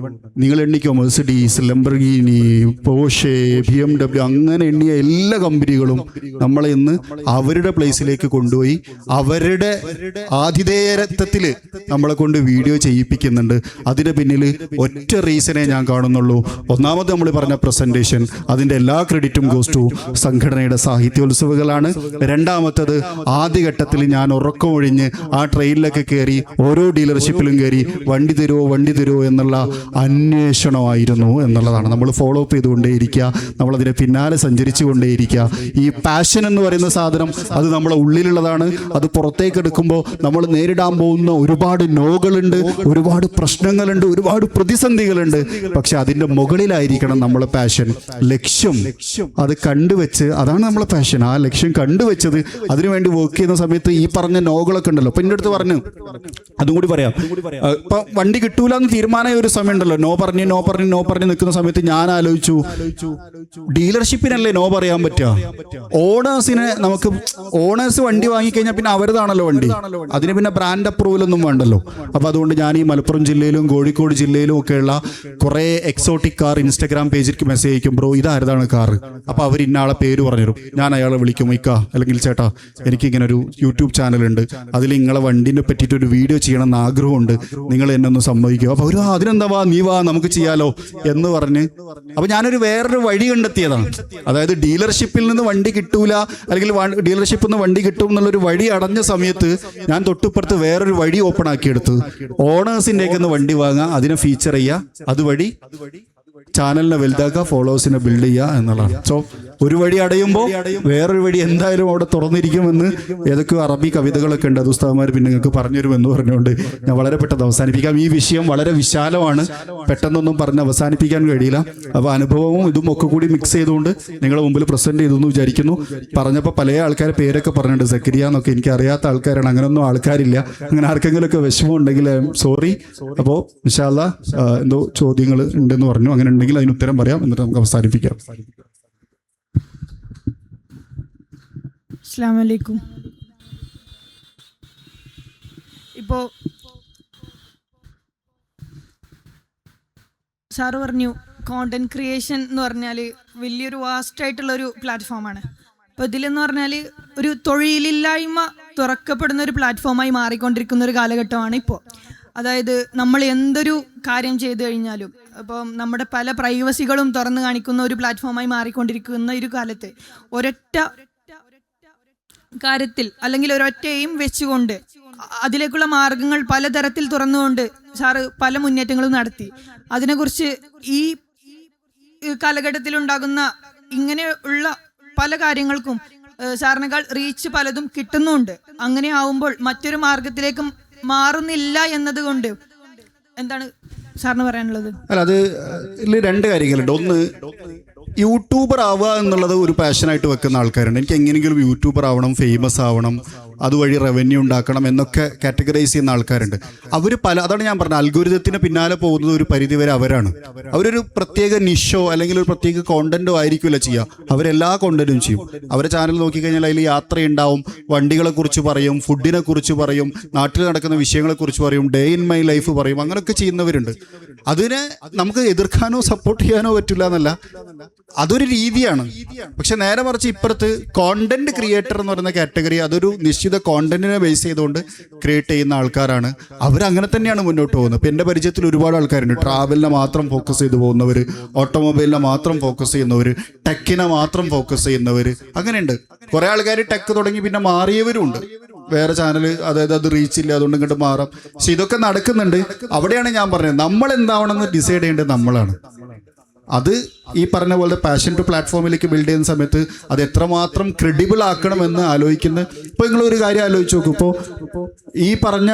നിങ്ങൾ എണ്ണിക്കോ, മെഴ്സിഡീസ്, ലംബർഗിനി, പോർഷെ, BMW അങ്ങനെ എണ്ണിയ എല്ലാ കമ്പനികളും നമ്മളെ ഇന്ന് അവരുടെ പ്ലേസിലേക്ക് കൊണ്ടുപോയി അവരുടെ ആതിഥേയത്വത്തിൽ നമ്മളെ കൊണ്ട് വീഡിയോ ചെയ്യിപ്പിക്കുന്നുണ്ട്. അതിന് പിന്നിൽ ഒറ്റ റീസണേ ഞാൻ കാണുന്നുള്ളൂ. ഒന്നാമത് നമ്മൾ പറഞ്ഞ പ്രസന്റേഷൻ, അതിൻ്റെ എല്ലാ ക്രെഡിറ്റും ഗോസ് ടു സംഘടനയുടെ സാഹിത്യോത്സവങ്ങളാണ്. രണ്ടാമത്തത് ആദ്യഘട്ടത്തിൽ ഞാൻ ഉറക്കമൊഴിഞ്ഞ് ആ ട്രെയിനിലൊക്കെ കയറി ഓരോ ഡീലർഷിപ്പിലും കയറി വണ്ടി തരുമോ എന്നുള്ള അന്വേഷണമായിരുന്നു എന്നുള്ളതാണ്. നമ്മൾ ഫോളോ അപ്പ് ചെയ്തുകൊണ്ടേയിരിക്കുക, നമ്മളതിനെ പിന്നാലെ സഞ്ചരിച്ചു കൊണ്ടേയിരിക്കുക. ഈ പാഷൻ എന്ന് പറയുന്ന സാധനം അത് നമ്മളെ ഉള്ളിലുള്ളതാണ്. അത് പുറത്തേക്ക് എടുക്കുമ്പോൾ നമ്മൾ നേരിടാൻ പോകുന്ന ഒരുപാട് നോകളുണ്ട്, ഒരുപാട് പ്രശ്നങ്ങളുണ്ട്, ഒരുപാട് പ്രതിസന്ധികളുണ്ട്. പക്ഷെ അതിൻ്റെ മുകളിലായിരിക്കണം നമ്മളെ പാഷൻ, ലക്ഷ്യം. അത് കണ്ടുവെച്ച്, അതാണ് നമ്മളെ പാഷൻ. ആ ലക്ഷ്യം കണ്ടുവെച്ചത് അതിനുവേണ്ടി വർക്ക് ചെയ്യുന്ന സമയത്ത് ഈ പറഞ്ഞ നോകളൊക്കെ ഉണ്ടല്ലോ. അപ്പൊ എൻ്റെ അടുത്ത് പറഞ്ഞു, അതും കൂടി പറയാം. ഇപ്പൊ വണ്ടി കിട്ടൂല എന്ന് തീരുമാനമായ ഒരു സമയം ഉണ്ടല്ലോ, നോ പറഞ്ഞ് നിൽക്കുന്ന സമയത്ത് ഞാൻ ആലോചിച്ചു, ഡീലർഷിപ്പിനല്ലേ നോ പറയാൻ പറ്റുക? ഓണേഴ്സിനെ നമുക്ക് ഓണേഴ്സ് വണ്ടി വാങ്ങിക്കഴിഞ്ഞാൽ പിന്നെ അവരതാണല്ലോ വണ്ടി, അതിന് പിന്നെ ബ്രാൻഡ് അപ്രൂവൽ ഒന്നും വേണ്ടല്ലോ. അപ്പൊ അതുകൊണ്ട് ഞാൻ ഈ മലപ്പുറം ജില്ലയിലും കോഴിക്കോട് ജില്ലയിലും ഒക്കെയുള്ള കുറെ എക്സോട്ടിക് കാർ ഇൻസ്റ്റാഗ്രാം പേജിലേക്ക് മെസ്സേജ് അയക്കും, ബ്രോ ഇതാരതാണ് കാർ. അപ്പൊ അവർ ഇന്നാളെ പേര് പറഞ്ഞു തരും. ഞാൻ അയാളെ വിളിക്കും, ഇക്ക അല്ലെങ്കിൽ ചേട്ടാ എനിക്കിങ്ങനെ ഒരു യൂട്യൂബ് ചാനലുണ്ട്, അതിൽ നിങ്ങളെ വണ്ടിനെ പറ്റിയിട്ട് ഒരു വീഡിയോ ചെയ്യണം എന്ന് ആഗ്രഹമുണ്ട്, നിങ്ങൾ എന്നെ ഒന്ന് സമ്മതിക്കുക. അപ്പൊ ഒരു അതിനെന്താ നീ വാ നമുക്ക് ചെയ്യാലോ എന്ന് പറഞ്ഞ് അപ്പൊ ഞാനൊരു വേറൊരു വഴി കണ്ടെത്തിയതാണ്. അതായത് ഡീലർഷിപ്പിൽ നിന്ന് വണ്ടി കിട്ടൂല അല്ലെങ്കിൽ ഡീലർഷിപ്പിൽ നിന്ന് വണ്ടി കിട്ടും എന്നുള്ളൊരു വഴി അടഞ്ഞ സമയത്ത് ഞാൻ തൊട്ടിപ്പുറത്ത് വേറൊരു വഴി ഓപ്പൺ ആക്കിയെടുത്ത് ഓണേഴ്സിൻ്റെ ഒക്കെ വണ്ടി വാങ്ങുക, അതിനെ ഫീച്ചർ ചെയ്യുക, അതുവഴി ചാനലിനെ വലുതാക്കുക, ഫോളോവേഴ്സിനെ ബിൽഡ് ചെയ്യുക എന്നുള്ളതാണ്. സോ ഒരു വഴി അടയുമ്പോൾ വേറൊരു വഴി എന്തായാലും അവിടെ തുറന്നിരിക്കുമെന്ന് ഏതൊക്കെയോ അറബി കവിതകളൊക്കെ ഉണ്ട്, അത് ഉസ്താദ്മാർ പിന്നെ നിങ്ങൾക്ക് പറഞ്ഞുതരുമെന്ന് പറഞ്ഞുകൊണ്ട് ഞാൻ വളരെ പെട്ടെന്ന് അവസാനിപ്പിക്കാം. ഈ വിഷയം വളരെ വിശാലമാണ്, പെട്ടെന്നൊന്നും പറഞ്ഞ് അവസാനിപ്പിക്കാൻ കഴിയില്ല. അപ്പോൾ അനുഭവവും ഇതും ഒക്കെ കൂടി മിക്സ് ചെയ്തുകൊണ്ട് നിങ്ങളുടെ മുമ്പിൽ പ്രസന്റ് ചെയ്തു എന്ന് വിചാരിക്കുന്നു. പറഞ്ഞപ്പോൾ പല ആൾക്കാരെ പേരൊക്കെ പറഞ്ഞിട്ടുണ്ട്, സക്കരിയ എന്നൊക്കെ. എനിക്ക് അറിയാത്ത ആൾക്കാരാണ്, അങ്ങനെയൊന്നും ആൾക്കാരില്ല. അങ്ങനെ ആർക്കെങ്കിലുമൊക്കെ വിഷമം ഉണ്ടെങ്കിൽ സോറി. അപ്പോൾ ഇൻഷാ അല്ലാഹ് എന്തോ ചോദ്യങ്ങൾ ഉണ്ടെന്ന് പറഞ്ഞു, അങ്ങനെ ഉണ്ടെങ്കിൽ അതിന് ഉത്തരം പറയാം, എന്നിട്ട് നമുക്ക് അവസാനിപ്പിക്കാം. അസ്സലാമു അലൈക്കും. ഇപ്പോൾ സാറ് പറഞ്ഞു കോണ്ടന്റ് ക്രിയേഷൻ എന്ന് പറഞ്ഞാൽ വലിയൊരു വാസ്റ്റായിട്ടുള്ളൊരു പ്ലാറ്റ്ഫോമാണ്. അപ്പോൾ ഇതിലെന്ന് പറഞ്ഞാൽ ഒരു തൊഴിലില്ലായ്മ തുറക്കപ്പെടുന്ന ഒരു പ്ലാറ്റ്ഫോമായി മാറിക്കൊണ്ടിരിക്കുന്ന ഒരു കാലഘട്ടമാണ് ഇപ്പോൾ. അതായത് നമ്മൾ എന്തൊരു കാര്യം ചെയ്തു കഴിഞ്ഞാലും അപ്പം നമ്മുടെ പല പ്രൈവസികളും തുറന്നു കാണിക്കുന്ന ഒരു പ്ലാറ്റ്ഫോമായി മാറിക്കൊണ്ടിരിക്കുന്ന ഒരു കാലത്ത് ഒരൊറ്റ കാര്യത്തിൽ അല്ലെങ്കിൽ ഒരൊറ്റ എയിം വെച്ചുകൊണ്ട് അതിലേക്കുള്ള മാർഗങ്ങൾ പലതരത്തിൽ തുറന്നുകൊണ്ട് സാറ് പല മുന്നേറ്റങ്ങളും നടത്തി. അതിനെക്കുറിച്ച് ഈ കാലഘട്ടത്തിലുണ്ടാകുന്ന ഇങ്ങനെ ഉള്ള പല കാര്യങ്ങൾക്കും സാറിനേക്കാൾ റീച്ച് പലതും കിട്ടുന്നുണ്ട്. അങ്ങനെ ആവുമ്പോൾ മറ്റൊരു മാർഗത്തിലേക്ക് മാറുന്നില്ല എന്നതുകൊണ്ട് എന്താണ് സാറിന് പറയാനുള്ളത്? അല്ല, അത് രണ്ട് കാര്യങ്ങളുണ്ട്. ഒന്ന്, യൂട്യൂബർ ആവുക എന്നുള്ളത് ഒരു പാഷനായിട്ട് വെക്കുന്ന ആൾക്കാരുണ്ട്. എനിക്ക് എങ്ങനെയെങ്കിലും യൂട്യൂബർ ആവണം, ഫേമസ് ആവണം, അതുവഴി റവന്യൂ ഉണ്ടാക്കണം എന്നൊക്കെ കാറ്റഗറൈസ് ചെയ്യുന്ന ആൾക്കാരുണ്ട്. അവർ അതാണ് ഞാൻ പറഞ്ഞത്, അൽഗോരിതത്തിന് പിന്നാലെ പോകുന്നത് ഒരു പരിധിവരെ അവരാണ്. അവരൊരു പ്രത്യേക നിഷോ അല്ലെങ്കിൽ ഒരു പ്രത്യേക കോണ്ടന്റോ ആയിരിക്കില്ല ചെയ്യുക. അവരെല്ലാ കോണ്ടന്റും ചെയ്യും. അവരെ ചാനൽ നോക്കിക്കഴിഞ്ഞാൽ അതിൽ യാത്രയുണ്ടാവും, വണ്ടികളെ കുറിച്ച് പറയും, ഫുഡിനെ കുറിച്ച് പറയും, നാട്ടിൽ നടക്കുന്ന വിഷയങ്ങളെ കുറിച്ച് പറയും, ഡേ ഇൻ മൈ ലൈഫ് പറയും. അങ്ങനെയൊക്കെ ചെയ്യുന്നവരുണ്ട്. അതിനെ നമുക്ക് എതിർക്കാനോ സപ്പോർട്ട് ചെയ്യാനോ പറ്റില്ല എന്നല്ല, അതൊരു രീതിയാണ്. പക്ഷെ നേരെ മറിച്ച് ഇപ്പുറത്ത് കോണ്ടന്റ് ക്രിയേറ്റർ എന്ന് പറയുന്ന കാറ്റഗറി, അതൊരു നിശ്ചിത കോണ്ടന്റിനെ ബേസ് ചെയ്തുകൊണ്ട് ക്രിയേറ്റ് ചെയ്യുന്ന ആൾക്കാരാണ്. അവരങ്ങനെ തന്നെയാണ് മുന്നോട്ട് പോകുന്നത്. ഇപ്പം എൻ്റെ പരിചയത്തിൽ ഒരുപാട് ആൾക്കാരുണ്ട്. ട്രാവലിനെ മാത്രം ഫോക്കസ് ചെയ്ത് പോകുന്നവർ, ഓട്ടോമൊബൈലിനെ മാത്രം ഫോക്കസ് ചെയ്യുന്നവർ, ടെക്കിനെ മാത്രം ഫോക്കസ് ചെയ്യുന്നവർ, അങ്ങനെയുണ്ട്. കുറേ ആൾക്കാർ ടെക്ക് തുടങ്ങി പിന്നെ മാറിയവരും ഉണ്ട്. വേറെ ചാനൽ, അതായത് അത് റീച്ച് ഇല്ല, അതുകൊണ്ട് ഇങ്ങോട്ട് മാറാം. പക്ഷെ ഇതൊക്കെ നടക്കുന്നുണ്ട്. അവിടെയാണ് ഞാൻ പറഞ്ഞത്, നമ്മൾ എന്താവണമെന്ന് ഡിസൈഡ് ചെയ്യേണ്ടത് നമ്മളാണ്. അത് ഈ പറഞ്ഞ പോലെ പാഷൻ ടു പ്ലാറ്റ്ഫോമിലേക്ക് ബിൽഡ് ചെയ്യുന്ന സമയത്ത് അത് എത്രമാത്രം ക്രെഡിബിൾ ആക്കണമെന്ന് ആലോചിക്കുന്ന. ഇപ്പോൾ നിങ്ങളൊരു കാര്യം ആലോചിച്ച് നോക്കും. ഇപ്പോൾ ഈ പറഞ്ഞ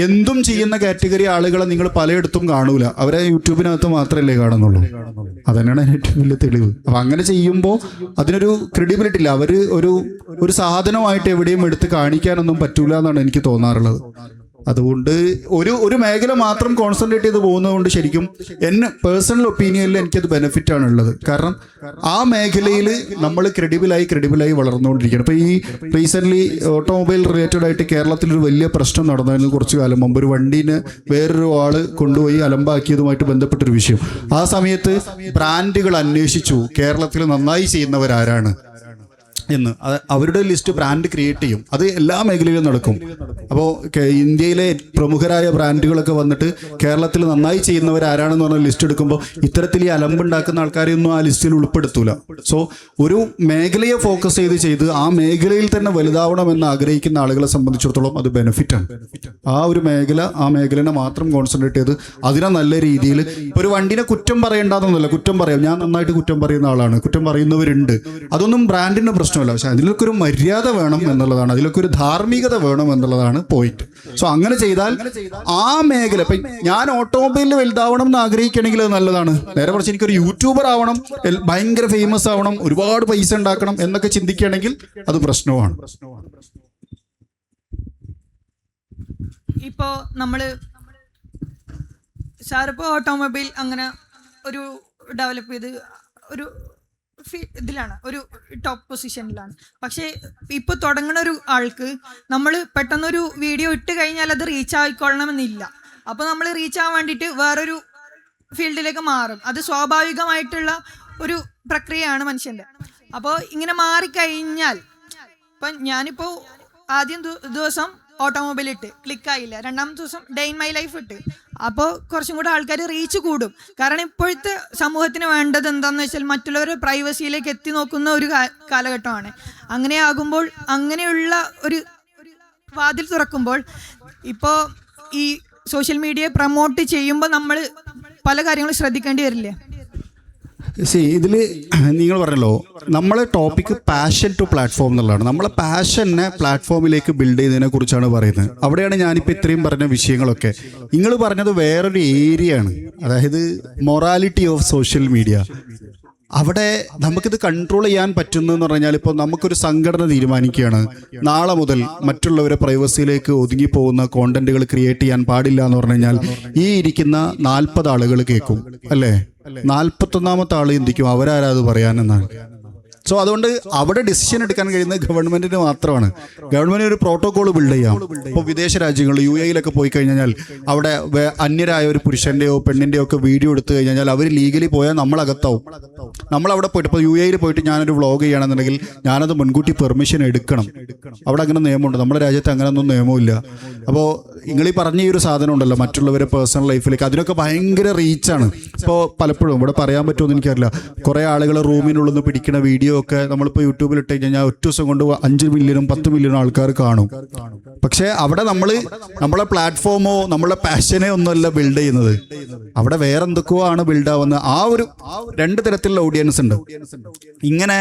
എന്തും ചെയ്യുന്ന കാറ്റഗറി ആളുകളെ നിങ്ങൾ പലയിടത്തും കാണൂല. അവരെ യൂട്യൂബിനകത്ത് മാത്രമല്ലേ കാണുന്നുള്ളൂ. അതന്നെയാണ് ഏറ്റവും വലിയ തെളിവ്. അപ്പം അങ്ങനെ ചെയ്യുമ്പോൾ അതിനൊരു ക്രെഡിബിലിറ്റി ഇല്ല. അവർ ഒരു സാധനമായിട്ട് എവിടെയും എടുത്ത് കാണിക്കാനൊന്നും പറ്റൂല എന്നാണ് എനിക്ക് തോന്നാറുള്ളത്. അതുകൊണ്ട് ഒരു മേഖല മാത്രം കോൺസെൻട്രേറ്റ് ചെയ്ത് പോകുന്നതുകൊണ്ട് ശരിക്കും എന്നെ പേഴ്സണൽ ഒപ്പീനിയനിൽ എനിക്കത് ബെനിഫിറ്റാണ് ഉള്ളത്. കാരണം ആ മേഖലയിൽ നമ്മൾ ക്രെഡിബിളായി വളർന്നുകൊണ്ടിരിക്കുകയാണ്. ഇപ്പോൾ ഈ റീസെൻ്റ്ലി ഓട്ടോമൊബൈൽ റിലേറ്റഡ് ആയിട്ട് കേരളത്തിലൊരു വലിയ പ്രശ്നം നടന്നതിന് കുറച്ച് കാലം മുമ്പ് ഒരു വണ്ടീനെ വേറൊരു ആൾ കൊണ്ടുപോയി അലമ്പാക്കിയതുമായിട്ട് ബന്ധപ്പെട്ടൊരു വിഷയം. ആ സമയത്ത് ബ്രാൻഡുകൾ അന്വേഷിച്ചു കേരളത്തിൽ നന്നായി ചെയ്യുന്നവരാരാണ് എന്ന്. അവരുടെ ലിസ്റ്റ് ബ്രാൻഡ് ക്രിയേറ്റ് ചെയ്യും. അത് എല്ലാ മേഖലയിലും നടക്കും. അപ്പോൾ ഇന്ത്യയിലെ പ്രമുഖരായ ബ്രാൻഡുകളൊക്കെ വന്നിട്ട് കേരളത്തിൽ നന്നായി ചെയ്യുന്നവരാരാണെന്ന് പറഞ്ഞ ലിസ്റ്റ് എടുക്കുമ്പോൾ ഇത്തരത്തിൽ ഈ അലമ്പുണ്ടാക്കുന്ന ആൾക്കാരെയൊന്നും ആ ലിസ്റ്റിൽ ഉൾപ്പെടുത്തൂല. സോ ഒരു മേഖലയെ ഫോക്കസ് ചെയ്ത് ആ മേഖലയിൽ തന്നെ വലുതാവണമെന്ന് ആഗ്രഹിക്കുന്ന ആളുകളെ സംബന്ധിച്ചിടത്തോളം അത് ബെനിഫിറ്റാണ്. ആ മേഖലനെ മാത്രം കോൺസെൻട്രേറ്റ് ചെയ്ത് അതിനെ നല്ല രീതിയിൽ, ഒരു വണ്ടിനെ കുറ്റം പറയേണ്ടതെന്നല്ല, കുറ്റം പറയാം. ഞാൻ നന്നായിട്ട് കുറ്റം പറയുന്ന ആളാണ്, കുറ്റം പറയുന്നവരുണ്ട്. അതൊന്നും ബ്രാൻഡിൻ്റെ പ്രശ്നമല്ല. പക്ഷെ അതിലൊക്കെ ഒരു മര്യാദ വേണം എന്നുള്ളതാണ്, അതിലൊക്കെ ഒരു ധാർമ്മികത വേണം എന്നുള്ളതാണ് പോയിന്റ്. സോ അങ്ങനെ ചെയ്താൽ ആ മേഖല, ഇപ്പം ഞാൻ ഓട്ടോമൊബൈലിൽ വലുതാവണം എന്ന് ആഗ്രഹിക്കണമെങ്കിൽ അത് നല്ലതാണ്. നേരെ കുറച്ച് എനിക്കൊരു യൂട്യൂബർ ആവണം, ഭയങ്കര ഫേമസ് ആവണം, ഒരുപാട് പൈസ ഉണ്ടാക്കണം എന്നൊക്കെ ചിന്തിക്കുകയാണെങ്കിൽ അത് പ്രശ്നമാണ്. ഇപ്പോൾ നമ്മള് സാറിപ്പോൾ ഓട്ടോമൊബൈൽ അങ്ങനെ ഒരു ഡെവലപ്പ് ചെയ്ത് ഒരു ഇതിലാണ്, ഒരു ടോപ്പ് പൊസിഷനിലാണ്. പക്ഷേ ഇപ്പോൾ തുടങ്ങുന്ന ഒരു ആൾക്ക് നമ്മൾ പെട്ടെന്നൊരു വീഡിയോ ഇട്ട് കഴിഞ്ഞാൽ അത് റീച്ച് ആയിക്കൊള്ളണമെന്നില്ല. അപ്പോൾ നമ്മൾ റീച്ച് ആവാൻ വേണ്ടിയിട്ട് വേറൊരു ഫീൽഡിലേക്ക് മാറും. അത് സ്വാഭാവികമായിട്ടുള്ള ഒരു പ്രക്രിയയാണ് മനുഷ്യൻ്റെ. അപ്പോൾ ഇങ്ങനെ മാറിക്കഴിഞ്ഞാൽ, ഇപ്പം ഞാനിപ്പോൾ ആദ്യം ദിവസം ഓട്ടോമൊബൈൽ ഇട്ട് ക്ലിക്കായില്ല, രണ്ടാമത്തെ ദിവസം ഡേ ഇൻ മൈ ലൈഫ് ഇട്ട്, അപ്പോൾ കുറച്ചും കൂടെ ആൾക്കാർ റീച്ച് കൂടും. കാരണം ഇപ്പോഴത്തെ സമൂഹത്തിന് വേണ്ടത് എന്താണെന്ന് വെച്ചാൽ മറ്റുള്ളവരുടെ പ്രൈവസിയിലേക്ക് എത്തി നോക്കുന്ന ഒരു കാലഘട്ടമാണ്. അങ്ങനെ ആകുമ്പോൾ, അങ്ങനെയുള്ള ഒരു വാതിൽ തുറക്കുമ്പോൾ, ഇപ്പോൾ ഈ സോഷ്യൽ മീഡിയയെ പ്രൊമോട്ട് ചെയ്യുമ്പോൾ നമ്മൾ പല കാര്യങ്ങളും ശ്രദ്ധിക്കേണ്ടി വരില്ലേ? ഇതിൽ നിങ്ങൾ പറഞ്ഞല്ലോ, നമ്മളെ ടോപ്പിക്ക് പാഷൻ ടു പ്ലാറ്റ്ഫോം എന്നുള്ളതാണ്. നമ്മളെ പാഷനെ പ്ലാറ്റ്ഫോമിലേക്ക് ബിൽഡ് ചെയ്തതിനെ കുറിച്ചാണ് പറയുന്നത്. അവിടെയാണ് ഞാനിപ്പോൾ ഇത്രയും പറഞ്ഞ വിഷയങ്ങളൊക്കെ. നിങ്ങൾ പറഞ്ഞത് വേറൊരു ഏരിയയാണ്, അതായത് മൊറാലിറ്റി ഓഫ് സോഷ്യൽ മീഡിയ. അവിടെ നമുക്കിത് കൺട്രോൾ ചെയ്യാൻ പറ്റുന്നതെന്ന് പറഞ്ഞാൽ, ഇപ്പോൾ നമുക്കൊരു സംഘടന തീരുമാനിക്കുകയാണ് നാളെ മുതൽ മറ്റുള്ളവരെ പ്രൈവസിയിലേക്ക് ഒതുങ്ങിപ്പോകുന്ന കോണ്ടന്റുകൾ ക്രിയേറ്റ് ചെയ്യാൻ പാടില്ല എന്ന് പറഞ്ഞു കഴിഞ്ഞാൽ, ഈ ഇരിക്കുന്ന 40 ആളുകൾ കേൾക്കും, അല്ലേ? 41ാമത്തെ ആൾ ചിന്തിക്കും അവരാരാ അത് പറയാനെന്നാണ്. സോ അതുകൊണ്ട് അവിടെ ഡിസിഷൻ എടുക്കാൻ കഴിയുന്നത് ഗവൺമെന്റിന് മാത്രമാണ്. ഗവൺമെന്റ് ഒരു പ്രോട്ടോകോൾ ബിൽഡ് ചെയ്യാം. ഇപ്പോൾ വിദേശ രാജ്യങ്ങളിൽ UAE പോയി കഴിഞ്ഞാൽ അവിടെ അന്യരായ ഒരു പുരുഷന്റെയോ പെണ്ണിന്റെയോ ഒക്കെ വീഡിയോ എടുത്തു കഴിഞ്ഞാൽ അവർ ലീഗലി പോയാൽ നമ്മളകത്താവും. നമ്മളവിടെ പോയിട്ട് ഇപ്പോൾ UAE പോയിട്ട് ഞാനൊരു വ്ളോഗ് ചെയ്യുകയാണെന്നുണ്ടെങ്കിൽ ഞാനത് മുൻകൂട്ടി പെർമിഷൻ എടുക്കണം. അവിടെ അങ്ങനെ നിയമമുണ്ട്. നമ്മുടെ രാജ്യത്ത് അങ്ങനെയൊന്നും നിയമമില്ല. അപ്പോൾ നിങ്ങൾ ഈ പറഞ്ഞ ഈ ഒരു സാധനം ഉണ്ടല്ലോ, മറ്റുള്ളവരെ പേഴ്സണൽ ലൈഫിലേക്ക്, അതിനൊക്കെ ഭയങ്കര റീച്ചാണ്. ഇപ്പോൾ പലപ്പോഴും ഇവിടെ പറയാൻ പറ്റുമെന്ന് എനിക്കറിയില്ല, കുറേ ആളുകൾ റൂമിനുള്ളിൽ നിന്ന് പിടിക്കുന്ന വീഡിയോ ഒക്കെ നമ്മളിപ്പോൾ യൂട്യൂബിൽ ഇട്ട് കഴിഞ്ഞാൽ ഒറ്റ ദിവസം കൊണ്ട് 5 മില്യണും 10 മില്യണും ആൾക്കാർ കാണും. പക്ഷേ അവിടെ നമ്മളെ പ്ലാറ്റ്ഫോമോ നമ്മളെ പാഷനെ ഒന്നുമല്ല ബിൽഡ് ചെയ്യുന്നത്, അവിടെ വേറെ എന്തൊക്കെയോ ആണ് ബിൽഡ് ആവുന്നത്. ആ ഒരു 2 തരത്തിലുള്ള ഓഡിയൻസ് ഉണ്ട്. ഇങ്ങനെ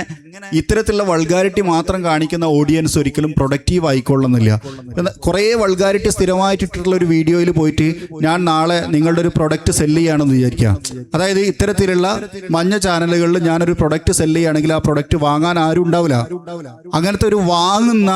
ഇത്തരത്തിലുള്ള വൾഗാരിറ്റി മാത്രം കാണിക്കുന്ന ഓഡിയൻസ് ഒരിക്കലും പ്രൊഡക്റ്റീവ് ആയിക്കൊള്ളുന്നില്ല. കുറേ വൾഗാരിറ്റി സ്ഥിരമായിട്ടിട്ടുള്ള ഒരു വീഡിയോയിൽ പോയിട്ട് ഞാൻ നാളെ നിങ്ങളുടെ ഒരു പ്രൊഡക്റ്റ് സെല്ല് ചെയ്യുകയാണെന്ന് വിചാരിക്കുക. അതായത് ഇത്തരത്തിലുള്ള മഞ്ഞ ചാനലുകളിൽ ഞാനൊരു പ്രൊഡക്റ്റ് സെല്ല് ചെയ്യുകയാണെങ്കിൽ ആ പ്രൊഡക്റ്റ് വാങ്ങാൻ ആരും ഉണ്ടാവില്ല. അങ്ങനത്തെ ഒരു വാങ്ങുന്ന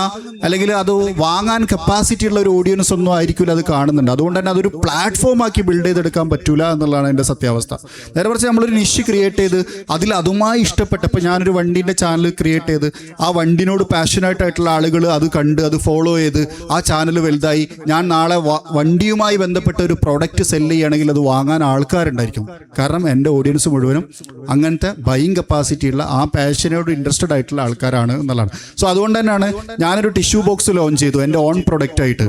അല്ലെങ്കിൽ അത് വാങ്ങാൻ കപ്പാസിറ്റി ഉള്ള ഒരു ഓഡിയൻസ് ഒന്നും ആയിരിക്കില്ല അത് കാണുന്നുണ്ട്. അതുകൊണ്ട് തന്നെ അതൊരു പ്ലാറ്റ്ഫോം ആക്കി ബിൽഡ് ചെയ്തെടുക്കാൻ പറ്റൂല എന്നുള്ളതാണ് എൻ്റെ സത്യാവസ്ഥ. നേരെ മറിച്ച് നമ്മളൊരു നിഷ് ക്രിയേറ്റ് ചെയ്ത് അതിൽ അതുമായി ഇഷ്ടപ്പെട്ടപ്പോൾ ഞാനൊരു വണ്ടീൻ്റെ ചാനൽ ക്രിയേറ്റ് ചെയ്ത് ആ വണ്ടിനോട് പാഷനേറ്റ് ആയിട്ടുള്ള ആളുകൾ അത് കണ്ട് അത് ഫോളോ ചെയ്ത് ആ ചാനൽ വലുതായി ഞാൻ നാളെ വണ്ടിയുമായി ബന്ധപ്പെട്ട ഒരു പ്രൊഡക്റ്റ് സെല്ല് ചെയ്യുകയാണെങ്കിൽ അത് വാങ്ങാൻ ആൾക്കാരുണ്ടായിരിക്കും. കാരണം എൻ്റെ ഓഡിയൻസ് മുഴുവനും അങ്ങനത്തെ ബൈയിങ് കപ്പാസിറ്റി ഉള്ള ആ പാഷനോട് ഇൻട്രസ്റ്റഡ് ആയിട്ടുള്ള ആൾക്കാരാണ് എന്നുള്ളതാണ്. സോ അതുകൊണ്ട് തന്നെയാണ് ഞാനൊരു ടിഷ്യൂ ബോക്സ് ലോഞ്ച് ചെയ്തു എൻ്റെ ഓൺ പ്രൊഡക്റ്റ് ആയിട്ട്.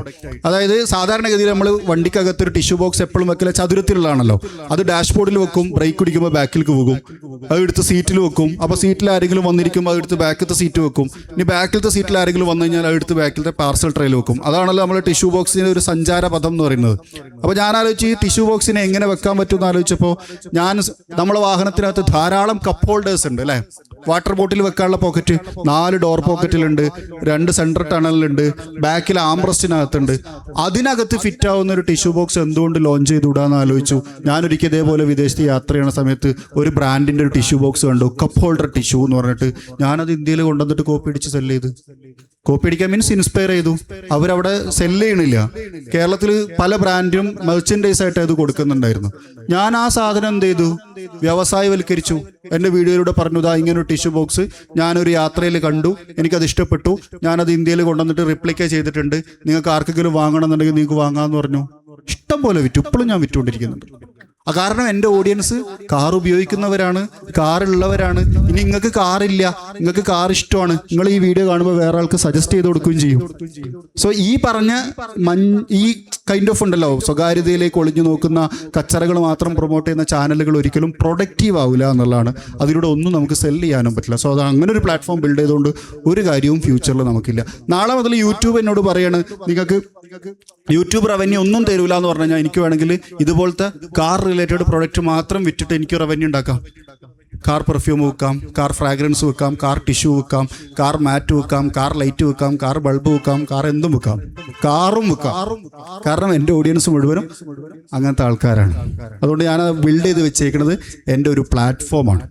അതായത് സാധാരണഗതിയിൽ നമ്മൾ വണ്ടിക്കകത്തൊരു ടിഷ്യൂ ബോക്സ് എപ്പോഴും വെക്കല ചതുരത്തിലുള്ളതാണല്ലോ. അത് ഡാഷ്ബോർഡിൽ വെക്കും, ബ്രേക്ക് പിടിക്കുമ്പോൾ ബാക്കിലേക്ക് പോകും, അത് എടുത്ത് സീറ്റിൽ വെക്കും. അപ്പോൾ സീറ്റിൽ ആരെങ്കിലും വന്നിരിക്കുമ്പോൾ അത് എടുത്ത് ബാക്കിലത്തെ സീറ്റ് വെക്കും. ഇനി ബാക്കിലത്തെ സീറ്റിൽ ആരെങ്കിലും വന്നു കഴിഞ്ഞാൽ അത് എടുത്ത് ബാക്കിലത്തെ പാർസൽ ട്രെയിൽ വെക്കും. അതാണല്ലോ നമ്മൾ ടിഷ്യൂ ബോക്സിന് ഒരു സഞ്ചാര പദം എന്ന് പറയുന്നത്. അപ്പോൾ ഞാൻ ആലോചിച്ച് ഈ ടിഷ്യൂ ബോക്സിനെ എങ്ങനെ വെക്കാൻ പറ്റുമെന്ന് ആലോചിച്ചപ്പോൾ നമ്മളെ വാഹനത്തിനകത്ത് ധാരാളം കപ്പ് ഹോൾഡേഴ്സ് ഉണ്ട് അല്ലേ. വാട്ടർ ബോട്ടിൽ വെക്കാനുള്ള പോക്കറ്റ് 4 ഡോർ പോക്കറ്റിലുണ്ട്, 2 സെൻട്രൽ ടണലിലുണ്ട്, ബാക്കിൽ ആംബ്രസ്റ്റിനകത്തുണ്ട്. അതിനകത്ത് ഫിറ്റ് ആവുന്ന ഒരു ടിഷ്യൂ ബോക്സ് എന്തുകൊണ്ട് ലോഞ്ച് ചെയ്തുകൂടാന്ന് ആലോചിച്ചു. ഞാനൊരിക്കൽ ഇതേപോലെ വിദേശത്ത് യാത്ര ചെയ്യുന്ന സമയത്ത് ഒരു ബ്രാൻഡിൻ്റെ ഒരു ടിഷ്യൂ ബോക്സ് കണ്ടു, കപ്പ് ഹോൾഡർ ടിഷ്യൂ എന്ന് പറഞ്ഞിട്ട്. ഞാനത് ഇന്ത്യയിൽ കൊണ്ടുവന്നിട്ട് കോപ്പി അടിച്ച് സെല് ചെയ്തു. കോപ്പി അടിക്കാൻ മീൻസ് ഇൻസ്പയർ ചെയ്തു. അവരവിടെ സെല് ചെയ്യണില്ല. കേരളത്തിൽ പല ബ്രാൻഡും മെർച്ചൻഡൈസ് ആയിട്ട് അത് കൊടുക്കുന്നുണ്ടായിരുന്നു. ഞാൻ ആ സാധനം എന്ത് ചെയ്തു, വ്യവസായവൽക്കരിച്ചു. എൻ്റെ വീഡിയോയിലൂടെ പറഞ്ഞു, ഇതാ ഇങ്ങനെ ഒരു ടിഷ്യൂ ബോക്സ് ഞാനൊരു യാത്രയിൽ കണ്ടു, എനിക്കത് ഇഷ്ടപ്പെട്ടു, ഞാനത് ഇന്ത്യയിൽ കൊണ്ടുവന്നിട്ട് റിപ്ലിക്കേറ്റ് ചെയ്തിട്ടുണ്ട്, നിങ്ങൾക്ക് ആർക്കെങ്കിലും വാങ്ങണമെന്നുണ്ടെങ്കിൽ നിങ്ങൾക്ക് വാങ്ങാമെന്ന് പറഞ്ഞു. ഇഷ്ടം പോലെ വിറ്റു. ഇപ്പോഴും ഞാൻ വിറ്റുകൊണ്ടിരിക്കുന്നുണ്ട്. കാരണം എൻ്റെ ഓഡിയൻസ് കാർ ഉപയോഗിക്കുന്നവരാണ്, കാറുള്ളവരാണ്. ഇനി നിങ്ങൾക്ക് കാറില്ല, നിങ്ങൾക്ക് കാർ ഇഷ്ടമാണ്, നിങ്ങൾ ഈ വീഡിയോ കാണുമ്പോൾ വേറെ ആൾക്ക് സജസ്റ്റ് ചെയ്ത് കൊടുക്കുകയും ചെയ്യും. സോ ഈ പറഞ്ഞ ഈ കൈൻഡ് ഓഫ് ഉണ്ടല്ലോ, സ്വകാര്യതയിലേക്ക് ഒളിഞ്ഞു നോക്കുന്ന കച്ചറകൾ മാത്രം പ്രൊമോട്ട് ചെയ്യുന്ന ചാനലുകൾ ഒരിക്കലും പ്രൊഡക്റ്റീവ് ആവില്ല എന്നുള്ളതാണ്. അതിലൂടെ ഒന്നും നമുക്ക് സെല് ചെയ്യാനും പറ്റില്ല. സോ അത് അങ്ങനെ ഒരു പ്ലാറ്റ്ഫോം ബിൽഡ് ചെയ്തുകൊണ്ട് ഒരു കാര്യവും ഫ്യൂച്ചറിൽ നമുക്കില്ല. നാളെ മുതൽ യൂട്യൂബ് എന്നോട് പറയാണ്, നിങ്ങൾക്ക് യൂട്യൂബ് റവന്യൂ ഒന്നും തരൂല എന്ന് പറഞ്ഞു കഴിഞ്ഞാൽ എനിക്ക് വേണമെങ്കിൽ ഇതുപോലത്തെ കാർ റിലേറ്റഡ് പ്രൊഡക്റ്റ് മാത്രം വിറ്റിട്ട് എനിക്ക് റവന്യൂ ഉണ്ടാക്കാം. കാർ പെർഫ്യൂം വെക്കാം, കാർ ഫ്രാഗ്രൻസ് വെക്കാം, കാർ ടിഷ്യൂ വെക്കാം, കാർ മാറ്റ് വെക്കാം, കാർ ലൈറ്റ് വെക്കാം, കാർ ബൾബ് വെക്കാം, കാർ എന്തും വെക്കാം, കാറും വെക്കാം. കാരണം എൻ്റെ ഓഡിയൻസ് മുഴുവനും അങ്ങനത്തെ ആൾക്കാരാണ്. അതുകൊണ്ട് ഞാൻ ബിൽഡ് ചെയ്ത് വെച്ചേക്കുന്നത് എൻ്റെ ഒരു പ്ലാറ്റ്ഫോമാണ്.